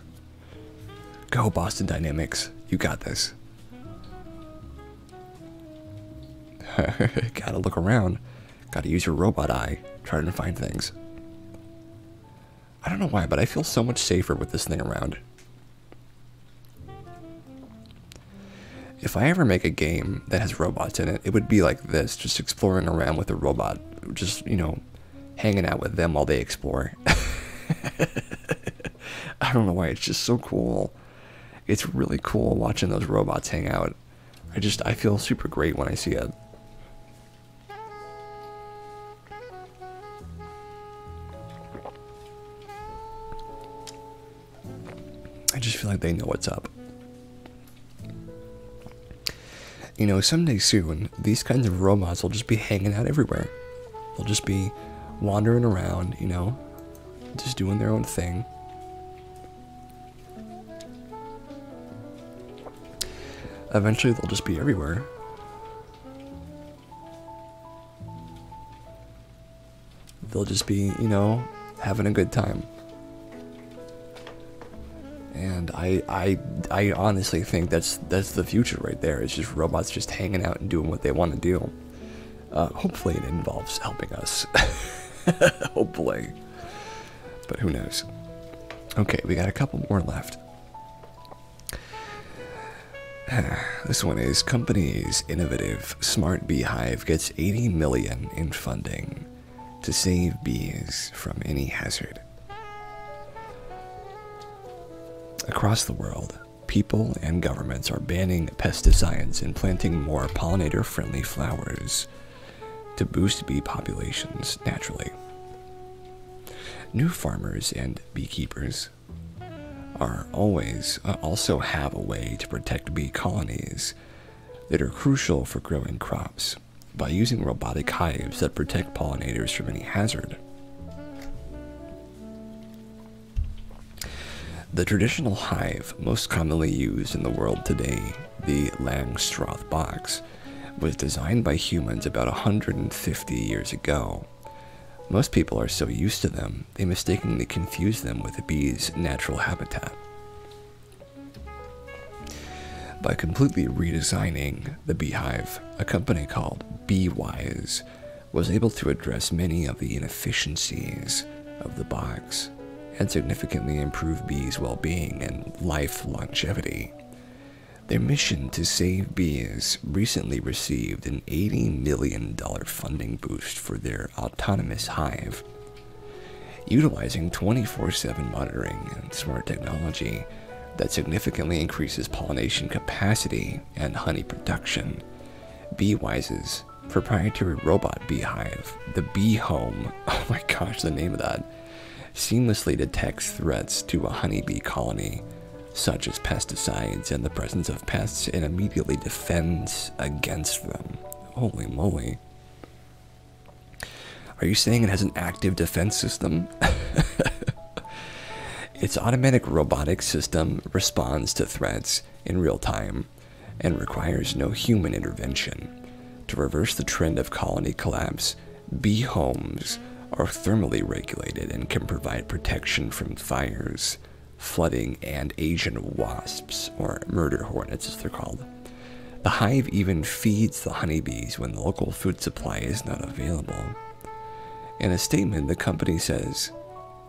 Speaker 1: Go, Boston Dynamics. You got this. Gotta look around. Gotta use your robot eye, trying to find things. I don't know why, but I feel so much safer with this thing around. If I ever make a game that has robots in it, it would be like this, just exploring around with a robot. Just, you know, hanging out with them while they explore. I don't know why, it's just so cool. It's really cool watching those robots hang out. I feel super great when I see it. I just feel like they know what's up. You know, someday soon, these kinds of robots will just be hanging out everywhere. They'll just be wandering around, you know, just doing their own thing. Eventually, they'll just be everywhere. They'll just be, you know, having a good time. And I honestly think that's the future right there. It's just robots just hanging out and doing what they want to do. Hopefully it involves helping us. Hopefully. But who knows. Okay, we got a couple more left. This one is company's innovative smart beehive gets 80 million in funding to save bees from any hazard. Across the world, people and governments are banning pesticides and planting more pollinator-friendly flowers to boost bee populations naturally. New farmers and beekeepers are also have a way to protect bee colonies that are crucial for growing crops by using robotic hives that protect pollinators from any hazard. The traditional hive most commonly used in the world today, the Langstroth box, was designed by humans about 150 years ago. Most people are so used to them, they mistakenly confuse them with a bee's natural habitat. By completely redesigning the beehive, a company called Beewise was able to address many of the inefficiencies of the box and significantly improve bees' well-being and life longevity. Their mission to save bees recently received an $80 million funding boost for their autonomous hive. Utilizing 24/7 monitoring and smart technology that significantly increases pollination capacity and honey production, Beewise's proprietary robot beehive, the Bee Home, oh my gosh, the name of that, seamlessly detects threats to a honeybee colony, such as pesticides and the presence of pests, and immediately defends against them. Holy moly. Are you saying it has an active defense system? Its automatic robotic system responds to threats in real time and requires no human intervention. To reverse the trend of colony collapse, bee homes are thermally regulated and can provide protection from fires, flooding, and Asian wasps, or murder hornets as they're called. The hive even feeds the honeybees when the local food supply is not available. In a statement, the company says,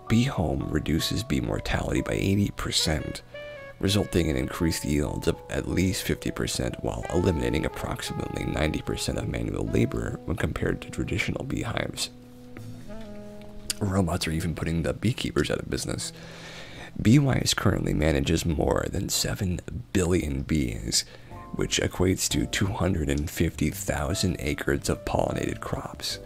Speaker 1: Bee Home reduces bee mortality by 80%, resulting in increased yields of at least 50% while eliminating approximately 90% of manual labor when compared to traditional beehives. Robots are even putting the beekeepers out of business. Beewise currently manages more than 7 billion bees, which equates to 250,000 acres of pollinated crops.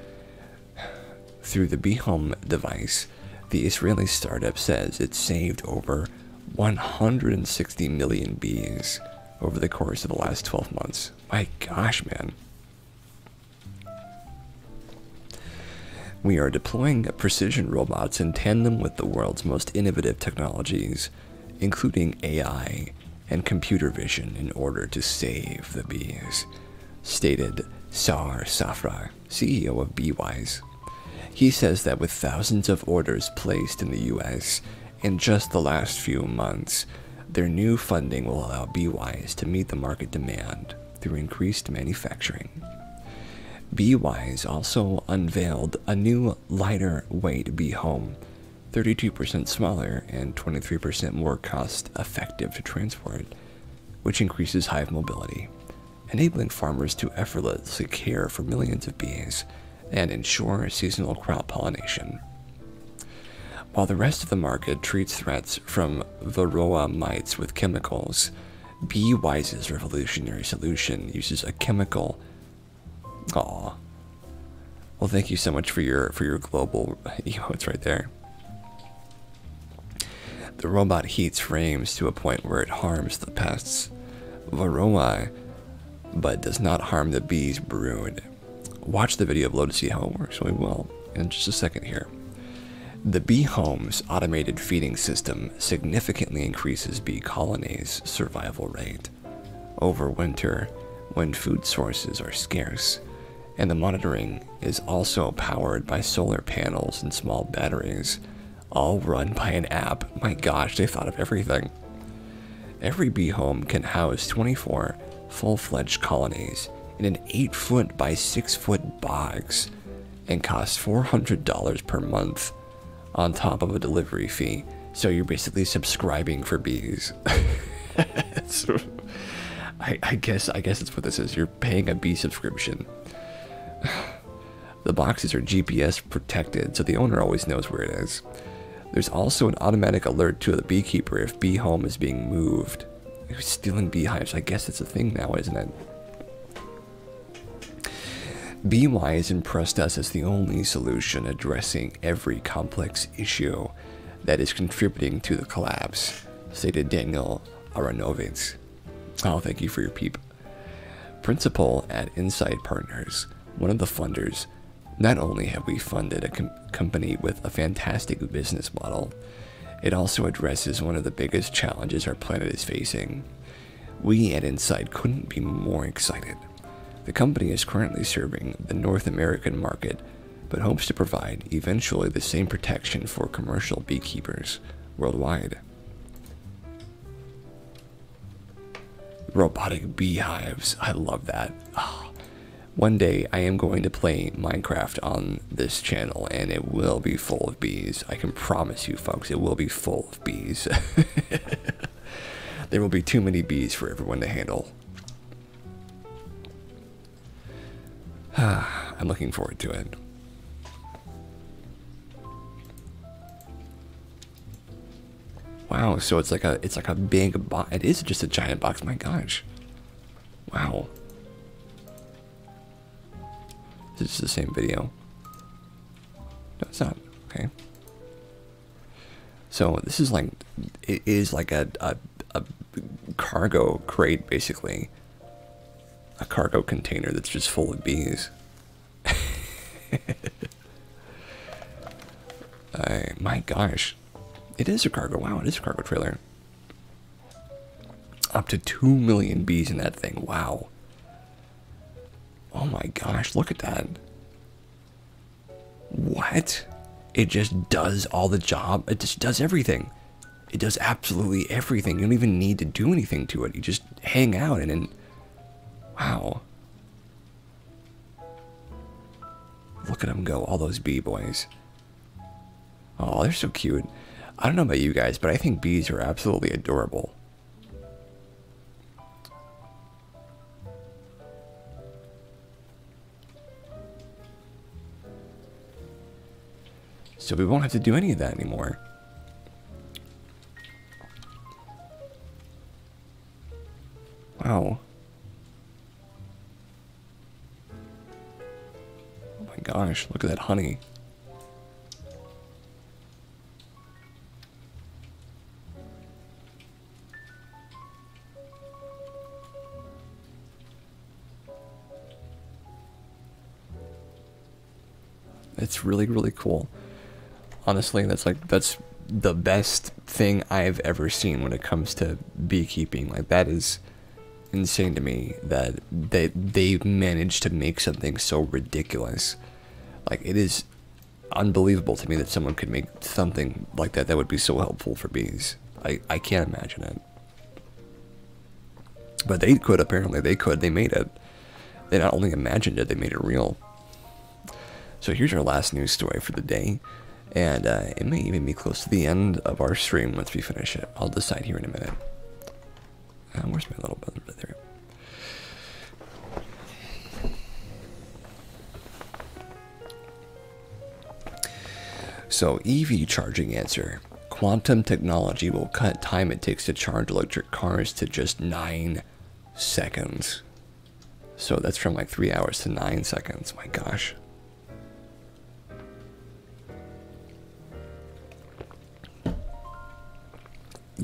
Speaker 1: Through the Bee Home device, the Israeli startup says it saved over 160 million bees over the course of the last 12 months. My gosh, man. We are deploying precision robots in tandem with the world's most innovative technologies, including AI and computer vision, in order to save the bees, stated Sahar Safra, CEO of Beewise. He says that with thousands of orders placed in the US in just the last few months, their new funding will allow Beewise to meet the market demand through increased manufacturing. Beewise also unveiled a new lighter weight Bee Home, 32% smaller and 23% more cost-effective to transport, which increases hive mobility, enabling farmers to effortlessly care for millions of bees and ensure seasonal crop pollination. While the rest of the market treats threats from Varroa mites with chemicals, Beewise's revolutionary solution uses a chemical. Aw. Well, thank you so much for your global emotes right there. The robot heats frames to a point where it harms the pests. Varroa but does not harm the bee's brood. Watch the video below to see how it works. We will in just a second here. The Bee Home's automated feeding system significantly increases bee colonies' survival rate over winter when food sources are scarce, and the monitoring is also powered by solar panels and small batteries, all run by an app. My gosh, they thought of everything. Every bee home can house 24 full-fledged colonies in an 8-foot by 6-foot box and costs $400 per month on top of a delivery fee. So you're basically subscribing for bees. So, I guess that's what this is. You're paying a bee subscription. The boxes are GPS protected, so the owner always knows where it is. There's also an automatic alert to the beekeeper if bee home is being moved. Who's stealing beehives? I guess it's a thing now, isn't it? BeeWise impressed us as the only solution addressing every complex issue that is contributing to the collapse, stated Daniel Aronovitz. Oh, thank you for your peep. Principal at Insight Partners, one of the funders. Not only have we funded a company with a fantastic business model, it also addresses one of the biggest challenges our planet is facing. We at Insight couldn't be more excited. The company is currently serving the North American market, but hopes to provide eventually the same protection for commercial beekeepers worldwide. Robotic beehives, I love that. Oh. One day I am going to play Minecraft on this channel and it will be full of bees. I can promise you folks, it will be full of bees. There will be too many bees for everyone to handle. I'm looking forward to it. Wow, so it's like a big box. It is just a giant box. My gosh. Wow. This is the same video. No, it's not. Okay. So this is like, it is like a cargo crate, basically. A cargo container that's just full of bees. My gosh. It is a cargo. Wow, it is a cargo trailer. Up to 2 million bees in that thing. Wow. Oh my gosh, look at that. What? It just does all the job. It just does everything. It does absolutely everything. You don't even need to do anything to it. You just hang out and then... Wow. Look at them go, all those bee boys. Oh, they're so cute. I don't know about you guys, but I think bees are absolutely adorable. So we won't have to do any of that anymore. Wow. Oh my gosh, look at that honey. It's really, really cool. Honestly, that's the best thing I've ever seen when it comes to beekeeping. Like, that is insane to me that they've managed to make something so ridiculous. Like, it is unbelievable to me that someone could make something like that that would be so helpful for bees. I can't imagine it. But they could, apparently. They could. They made it. They not only imagined it, they made it real. So here's our last news story for the day. And it may even be close to the end of our stream once we finish it. I'll decide here in a minute. Where's my little button? There. So, EV charging answer. Quantum technology will cut time it takes to charge electric cars to just 9 seconds. So that's from like 3 hours to 9 seconds. My gosh.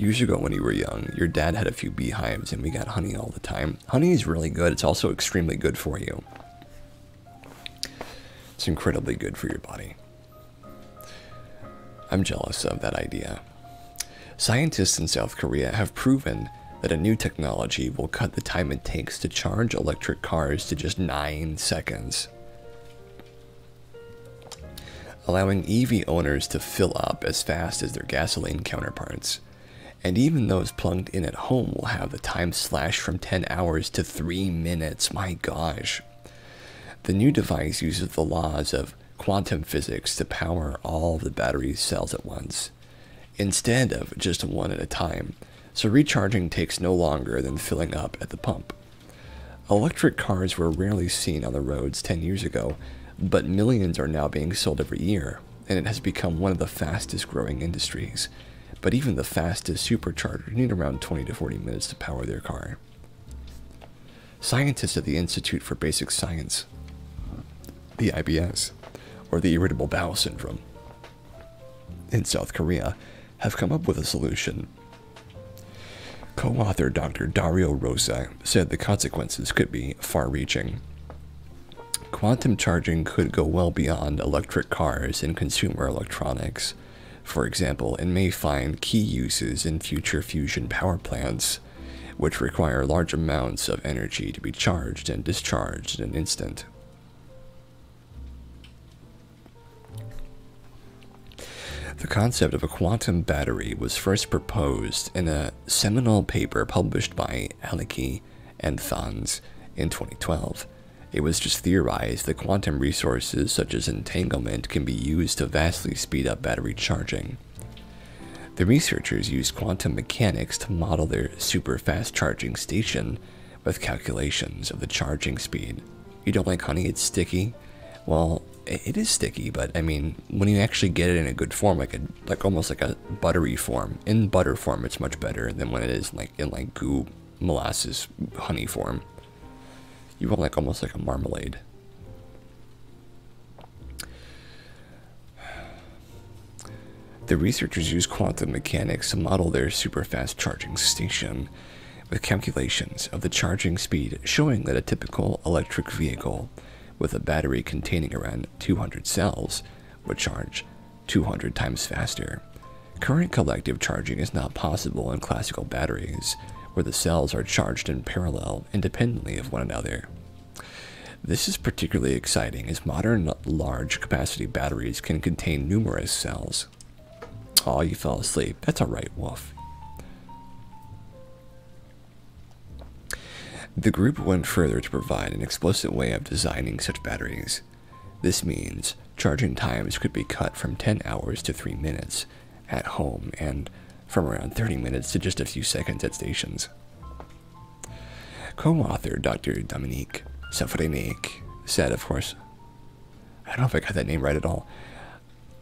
Speaker 1: years ago when you were young, your dad had a few beehives and we got honey all the time. Honey is really good. It's also extremely good for you. It's incredibly good for your body. I'm jealous of that idea. Scientists in South Korea have proven that a new technology will cut the time it takes to charge electric cars to just 9 seconds, allowing EV owners to fill up as fast as their gasoline counterparts. And even those plugged in at home will have the time slashed from 10 hours to 3 minutes. My gosh. The new device uses the laws of quantum physics to power all of the battery cells at once, instead of just one at a time, so recharging takes no longer than filling up at the pump. Electric cars were rarely seen on the roads 10 years ago, but millions are now being sold every year, and it has become one of the fastest growing industries. But even the fastest superchargers need around 20 to 40 minutes to power their car. Scientists at the Institute for Basic Science, the IBS, or the Irritable Bowel Syndrome, in South Korea, have come up with a solution. Co-author Dr. Dario Rosa said the consequences could be far-reaching. Quantum charging could go well beyond electric cars and consumer electronics. For example, it may find key uses in future fusion power plants, which require large amounts of energy to be charged and discharged in an instant. The concept of a quantum battery was first proposed in a seminal paper published by Aleki and Thans in 2012. It was just theorized that quantum resources such as entanglement can be used to vastly speed up battery charging. The researchers used quantum mechanics to model their super fast charging station with calculations of the charging speed. You don't like honey, it's sticky? Well, it is sticky, but I mean, when you actually get it in a good form, like almost like a buttery form, in butter form, it's much better than when it is in goo, molasses, honey form. You want almost like a marmalade. The researchers used quantum mechanics to model their super fast charging station with calculations of the charging speed, showing that a typical electric vehicle with a battery containing around 200 cells would charge 200 times faster. Current collective charging is not possible in classical batteries, where the cells are charged in parallel independently of one another. This is particularly exciting as modern large capacity batteries can contain numerous cells. Oh, you fell asleep. That's alright, Wolf. The group went further to provide an explicit way of designing such batteries. This means charging times could be cut from 10 hours to 3 minutes at home and from around 30 minutes to just a few seconds at stations. Co-author Dr. Dominique Safranek said, of course, I don't know if I got that name right at all.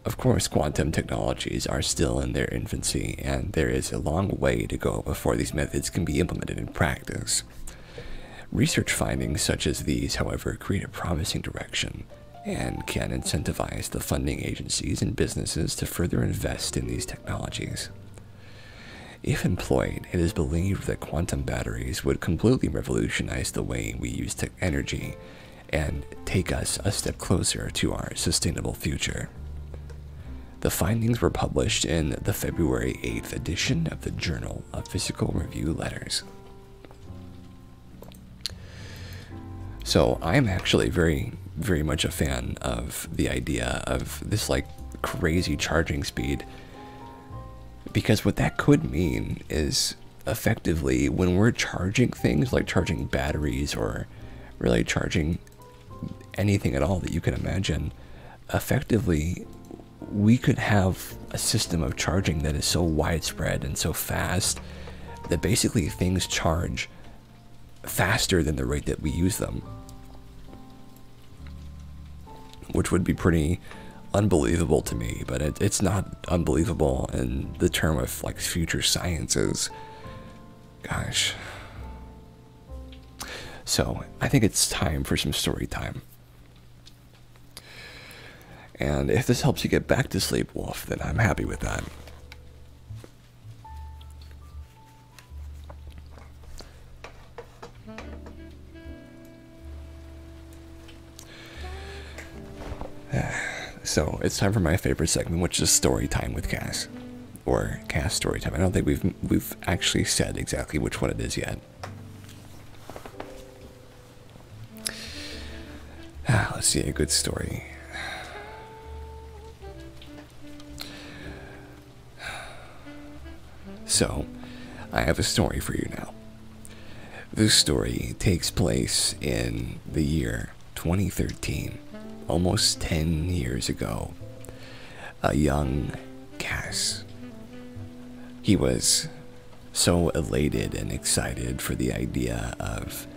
Speaker 1: Of course, quantum technologies are still in their infancy, and there is a long way to go before these methods can be implemented in practice. Research findings such as these, however, create a promising direction and can incentivize the funding agencies and businesses to further invest in these technologies. If employed, it is believed that quantum batteries would completely revolutionize the way we use energy and take us a step closer to our sustainable future. The findings were published in the February 8th edition of the Journal of Physical Review Letters. So I'm actually very much a fan of the idea of this crazy charging speed, because what that could mean is effectively when we're charging things like charging batteries or really charging anything at all that you can imagine, effectively we could have a system of charging that is so widespread and so fast that basically things charge faster than the rate that we use them, which would be pretty unbelievable to me. But it's not unbelievable in the term of future sciences. Gosh. So I think it's time for some story time. And if this helps you get back to sleep, Wolf, then I'm happy with that. So it's time for my favorite segment, which is story time with Cass, or Cass story time. I don't think we've actually said exactly which one it is yet. Let's see, a good story. So, I have a story for you now. This story takes place in the year 2013, almost 10 years ago. A young Cass. He was so elated and excited for the idea of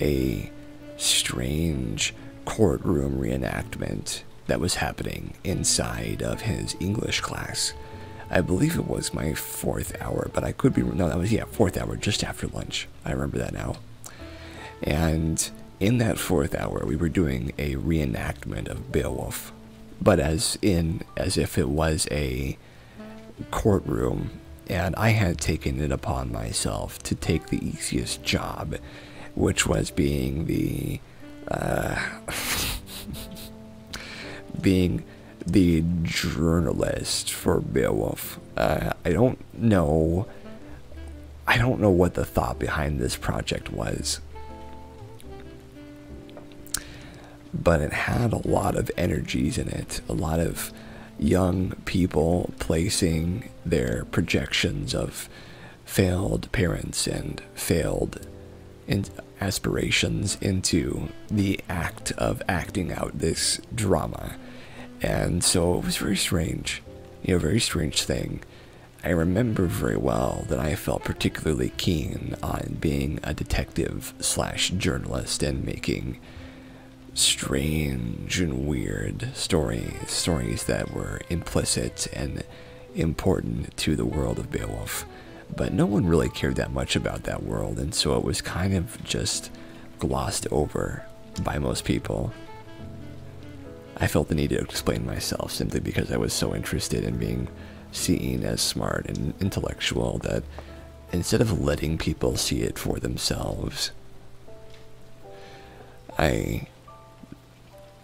Speaker 1: a strange courtroom reenactment that was happening inside of his English class. I believe it was my 4th hour, but I could be, no, that was, yeah, 4th hour, just after lunch. I remember that now. And in that 4th hour, we were doing a reenactment of Beowulf, but as if it was a courtroom, and I had taken it upon myself to take the easiest job, which was being the being the journalist for Beowulf. I don't know what the thought behind this project was, but it had a lot of energies in it, a lot of young people placing their projections of failed parents and failed aspirations into the act of acting out this drama. And so it was very strange, a very strange thing. I remember very well that I felt particularly keen on being a detective slash journalist and making strange and weird stories that were implicit and important to the world of Beowulf. But no one really cared that much about that world, and so it was kind of just glossed over by most people. I felt the need to explain myself simply because I was so interested in being seen as smart and intellectual that instead of letting people see it for themselves, I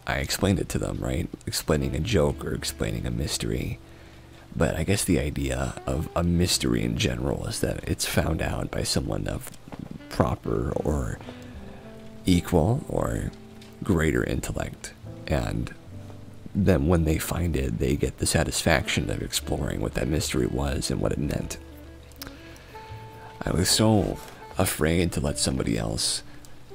Speaker 1: explained it to them, right? Explaining a joke or explaining a mystery. But I guess the idea of a mystery in general is that it's found out by someone of proper or equal or greater intellect. And then when they find it, they get the satisfaction of exploring what that mystery was and what it meant. I was so afraid to let somebody else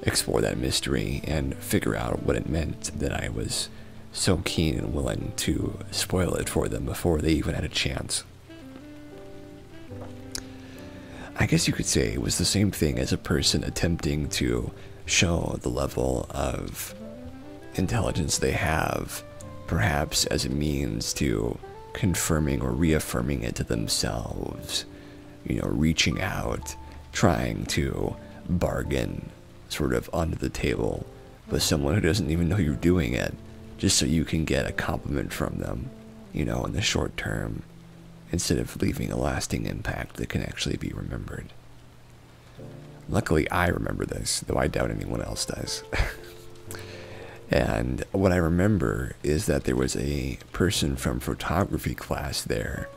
Speaker 1: explore that mystery and figure out what it meant that I was so keen and willing to spoil it for them before they even had a chance. I guess you could say it was the same thing as a person attempting to show the level of intelligence they have, perhaps as a means to confirming or reaffirming it to themselves, reaching out, trying to bargain sort of under the table with someone who doesn't even know you're doing it, just so you can get a compliment from them, in the short term, instead of leaving a lasting impact that can actually be remembered. Luckily, I remember this, though I doubt anyone else does. And what I remember is that there was a person from photography class there,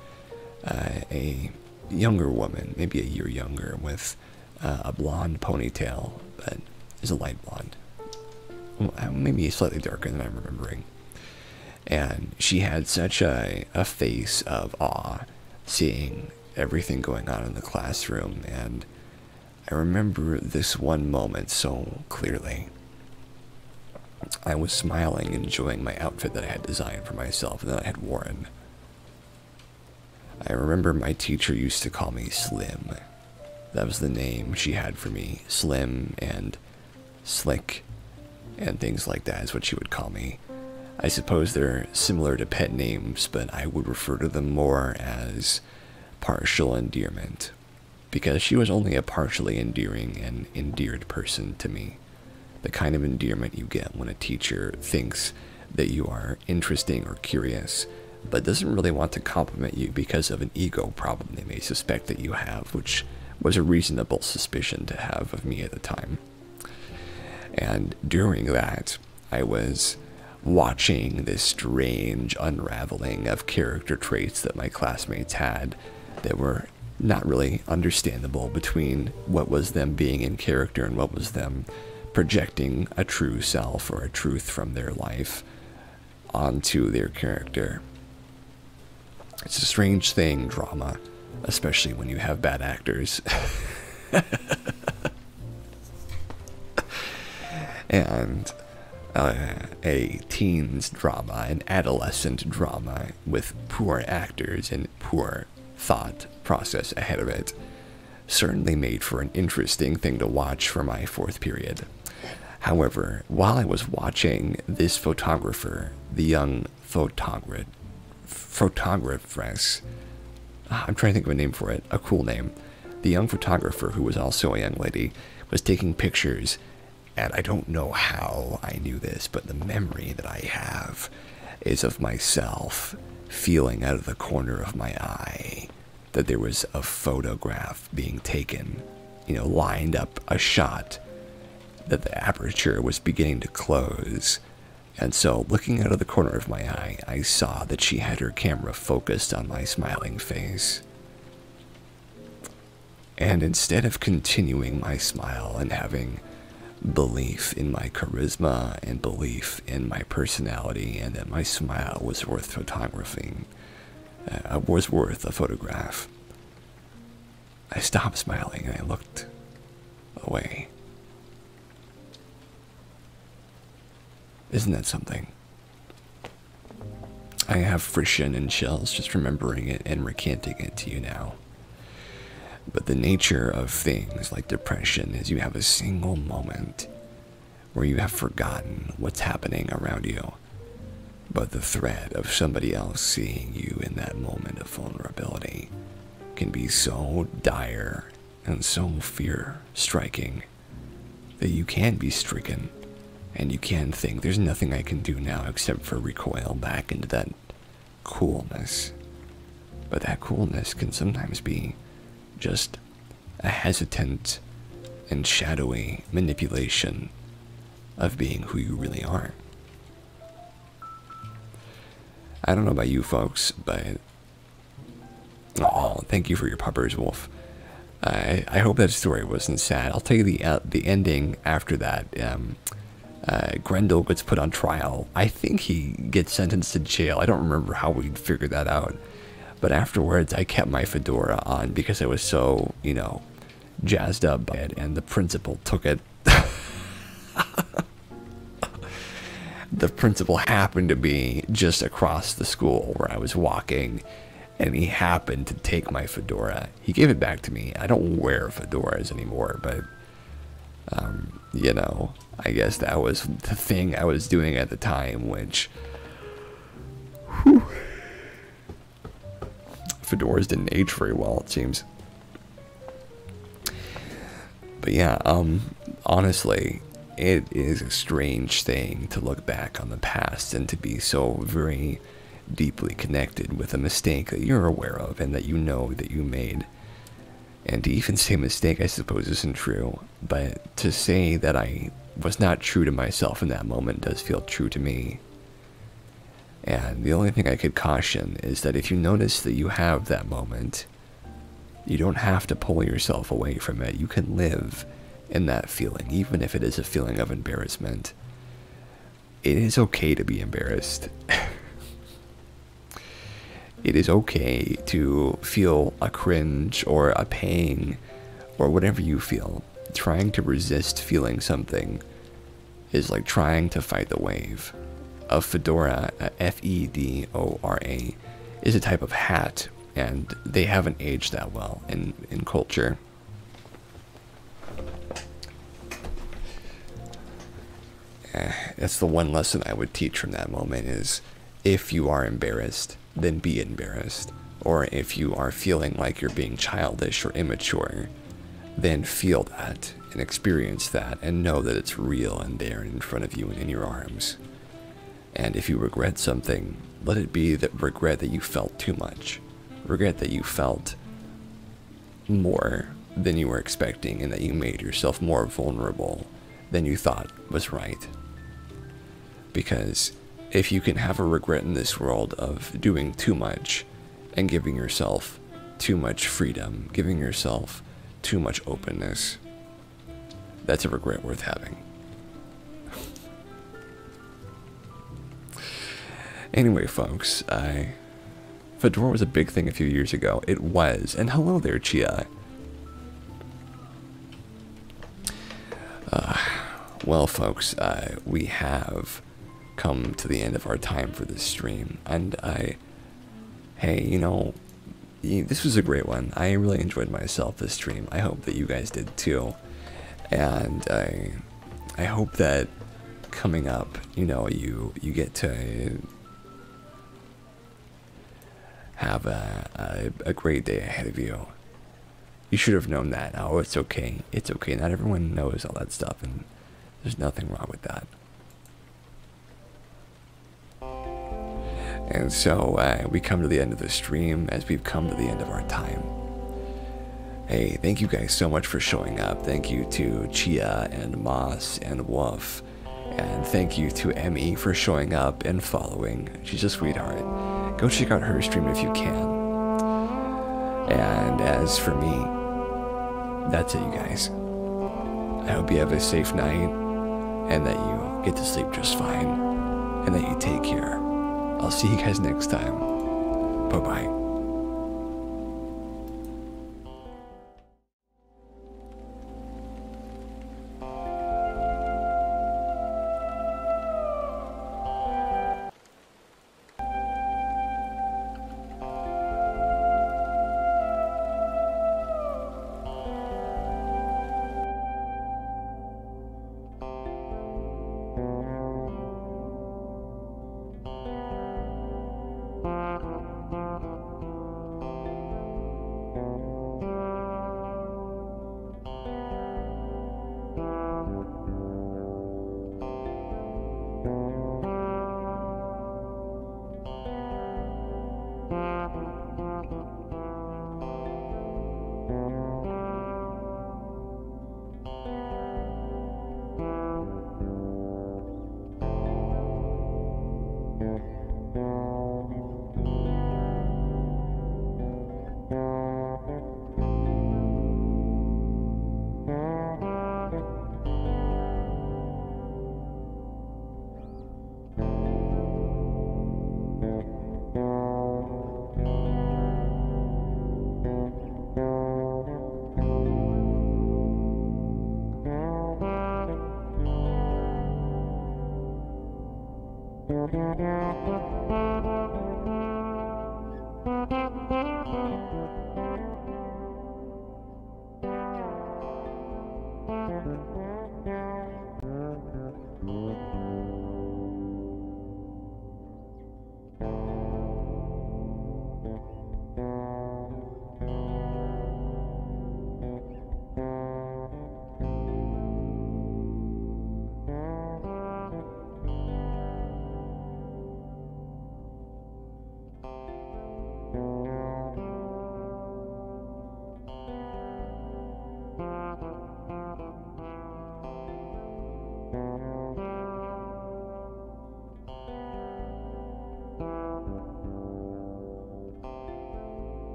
Speaker 1: a younger woman, maybe a year younger, with a blonde ponytail, but is a light blonde. Maybe slightly darker than I'm remembering. And she had such a face of awe, seeing everything going on in the classroom, and I remember this one moment so clearly. I was smiling, enjoying my outfit that I had designed for myself and that I had worn. I remember my teacher used to call me Slim. That was the name she had for me. Slim and Slick and things like that is what she would call me. I suppose they're similar to pet names, but I would refer to them more as partial endearment, because she was only a partially endearing and endeared person to me. The kind of endearment you get when a teacher thinks that you are interesting or curious, but doesn't really want to compliment you because of an ego problem they may suspect that you have, which was a reasonable suspicion to have of me at the time. And during that, I was watching this strange unraveling of character traits that my classmates had that were not really understandable between what was them being in character and what was them projecting a true self or a truth from their life onto their character. It's a strange thing, drama, especially when you have bad actors. And a teens drama, an adolescent drama with poor actors and poor thought process ahead of it certainly made for an interesting thing to watch for my fourth period. However, while I was watching this photographer, the young photographess, I'm trying to think of a name for it, a cool name. The young photographer, who was also a young lady, was taking pictures, and I don't know how I knew this, but the memory that I have is of myself feeling out of the corner of my eye that there was a photograph being taken, lined up a shot, that the aperture was beginning to close. And so, looking out of the corner of my eye, I saw that she had her camera focused on my smiling face. And instead of continuing my smile and having belief in my charisma and belief in my personality and that my smile was worth photographing, was worth a photograph, I stopped smiling and I looked away. Isn't that something? I have frisson and chills just remembering it and recanting it to you now. But the nature of things like depression is you have a single moment where you have forgotten what's happening around you, but the threat of somebody else seeing you in that moment of vulnerability can be so dire and so fear-striking that you can be stricken. And you can think, there's nothing I can do now except for recoil back into that coolness. But that coolness can sometimes be just a hesitant and shadowy manipulation of being who you really are. I don't know about you folks, but oh, thank you for your puppers, Wolf. I hope that story wasn't sad. I'll tell you the ending after that. Grendel gets put on trial. I think he gets sentenced to jail. I don't remember how we figured that out. But afterwards, I kept my fedora on because I was so, jazzed up by it. And the principal took it. The principal happened to be just across the school where I was walking. And he happened to take my fedora. He gave it back to me. I don't wear fedoras anymore, but I guess that was the thing I was doing at the time, which, whew, fedoras didn't age very well, it seems. But yeah, honestly, it is a strange thing to look back on the past and to be so very deeply connected with a mistake that you're aware of and that you know that you made. And to even say mistake, I suppose, isn't true. But to say that I was not true to myself in that moment does feel true to me. And the only thing I could caution is that if you notice that you have that moment, you don't have to pull yourself away from it. You can live in that feeling, even if it is a feeling of embarrassment. It is okay to be embarrassed. It is okay to feel a cringe or a pang or whatever you feel. Trying to resist feeling something is like trying to fight the wave. A fedora, F-E-D-O-R-A, is a type of hat, and they haven't aged that well in culture. That's the one lesson I would teach from that moment is, if you are embarrassed, then be embarrassed. Or if you are feeling like you're being childish or immature, then feel that and experience that and know that it's real and there in front of you and in your arms. And if you regret something, let it be that regret that you felt too much. Regret that you felt more than you were expecting and that you made yourself more vulnerable than you thought was right. Because if you can have a regret in this world of doing too much and giving yourself too much freedom, giving yourself too much openness, that's a regret worth having. Anyway, folks, Fedora was a big thing a few years ago. It was. And hello there, Chia. Well, folks, we have come to the end of our time for this stream. And hey, you know, this was a great one. I really enjoyed myself this stream. I hope that you guys did too. And I hope that coming up, you know, you get to have a great day ahead of you. You should have known that. Oh, it's okay. It's okay. Not everyone knows all that stuff, and there's nothing wrong with that. And so we come to the end of the stream as we've come to the end of our time. Hey, thank you guys so much for showing up. Thank you to Chia and Moss and Wolf. And thank you to Emmy for showing up and following. She's a sweetheart. Go check out her stream if you can. And as for me, that's it, you guys. I hope you have a safe night and that you get to sleep just fine and that you take care. I'll see you guys next time. Bye-bye.
Speaker 2: Mm-hmm.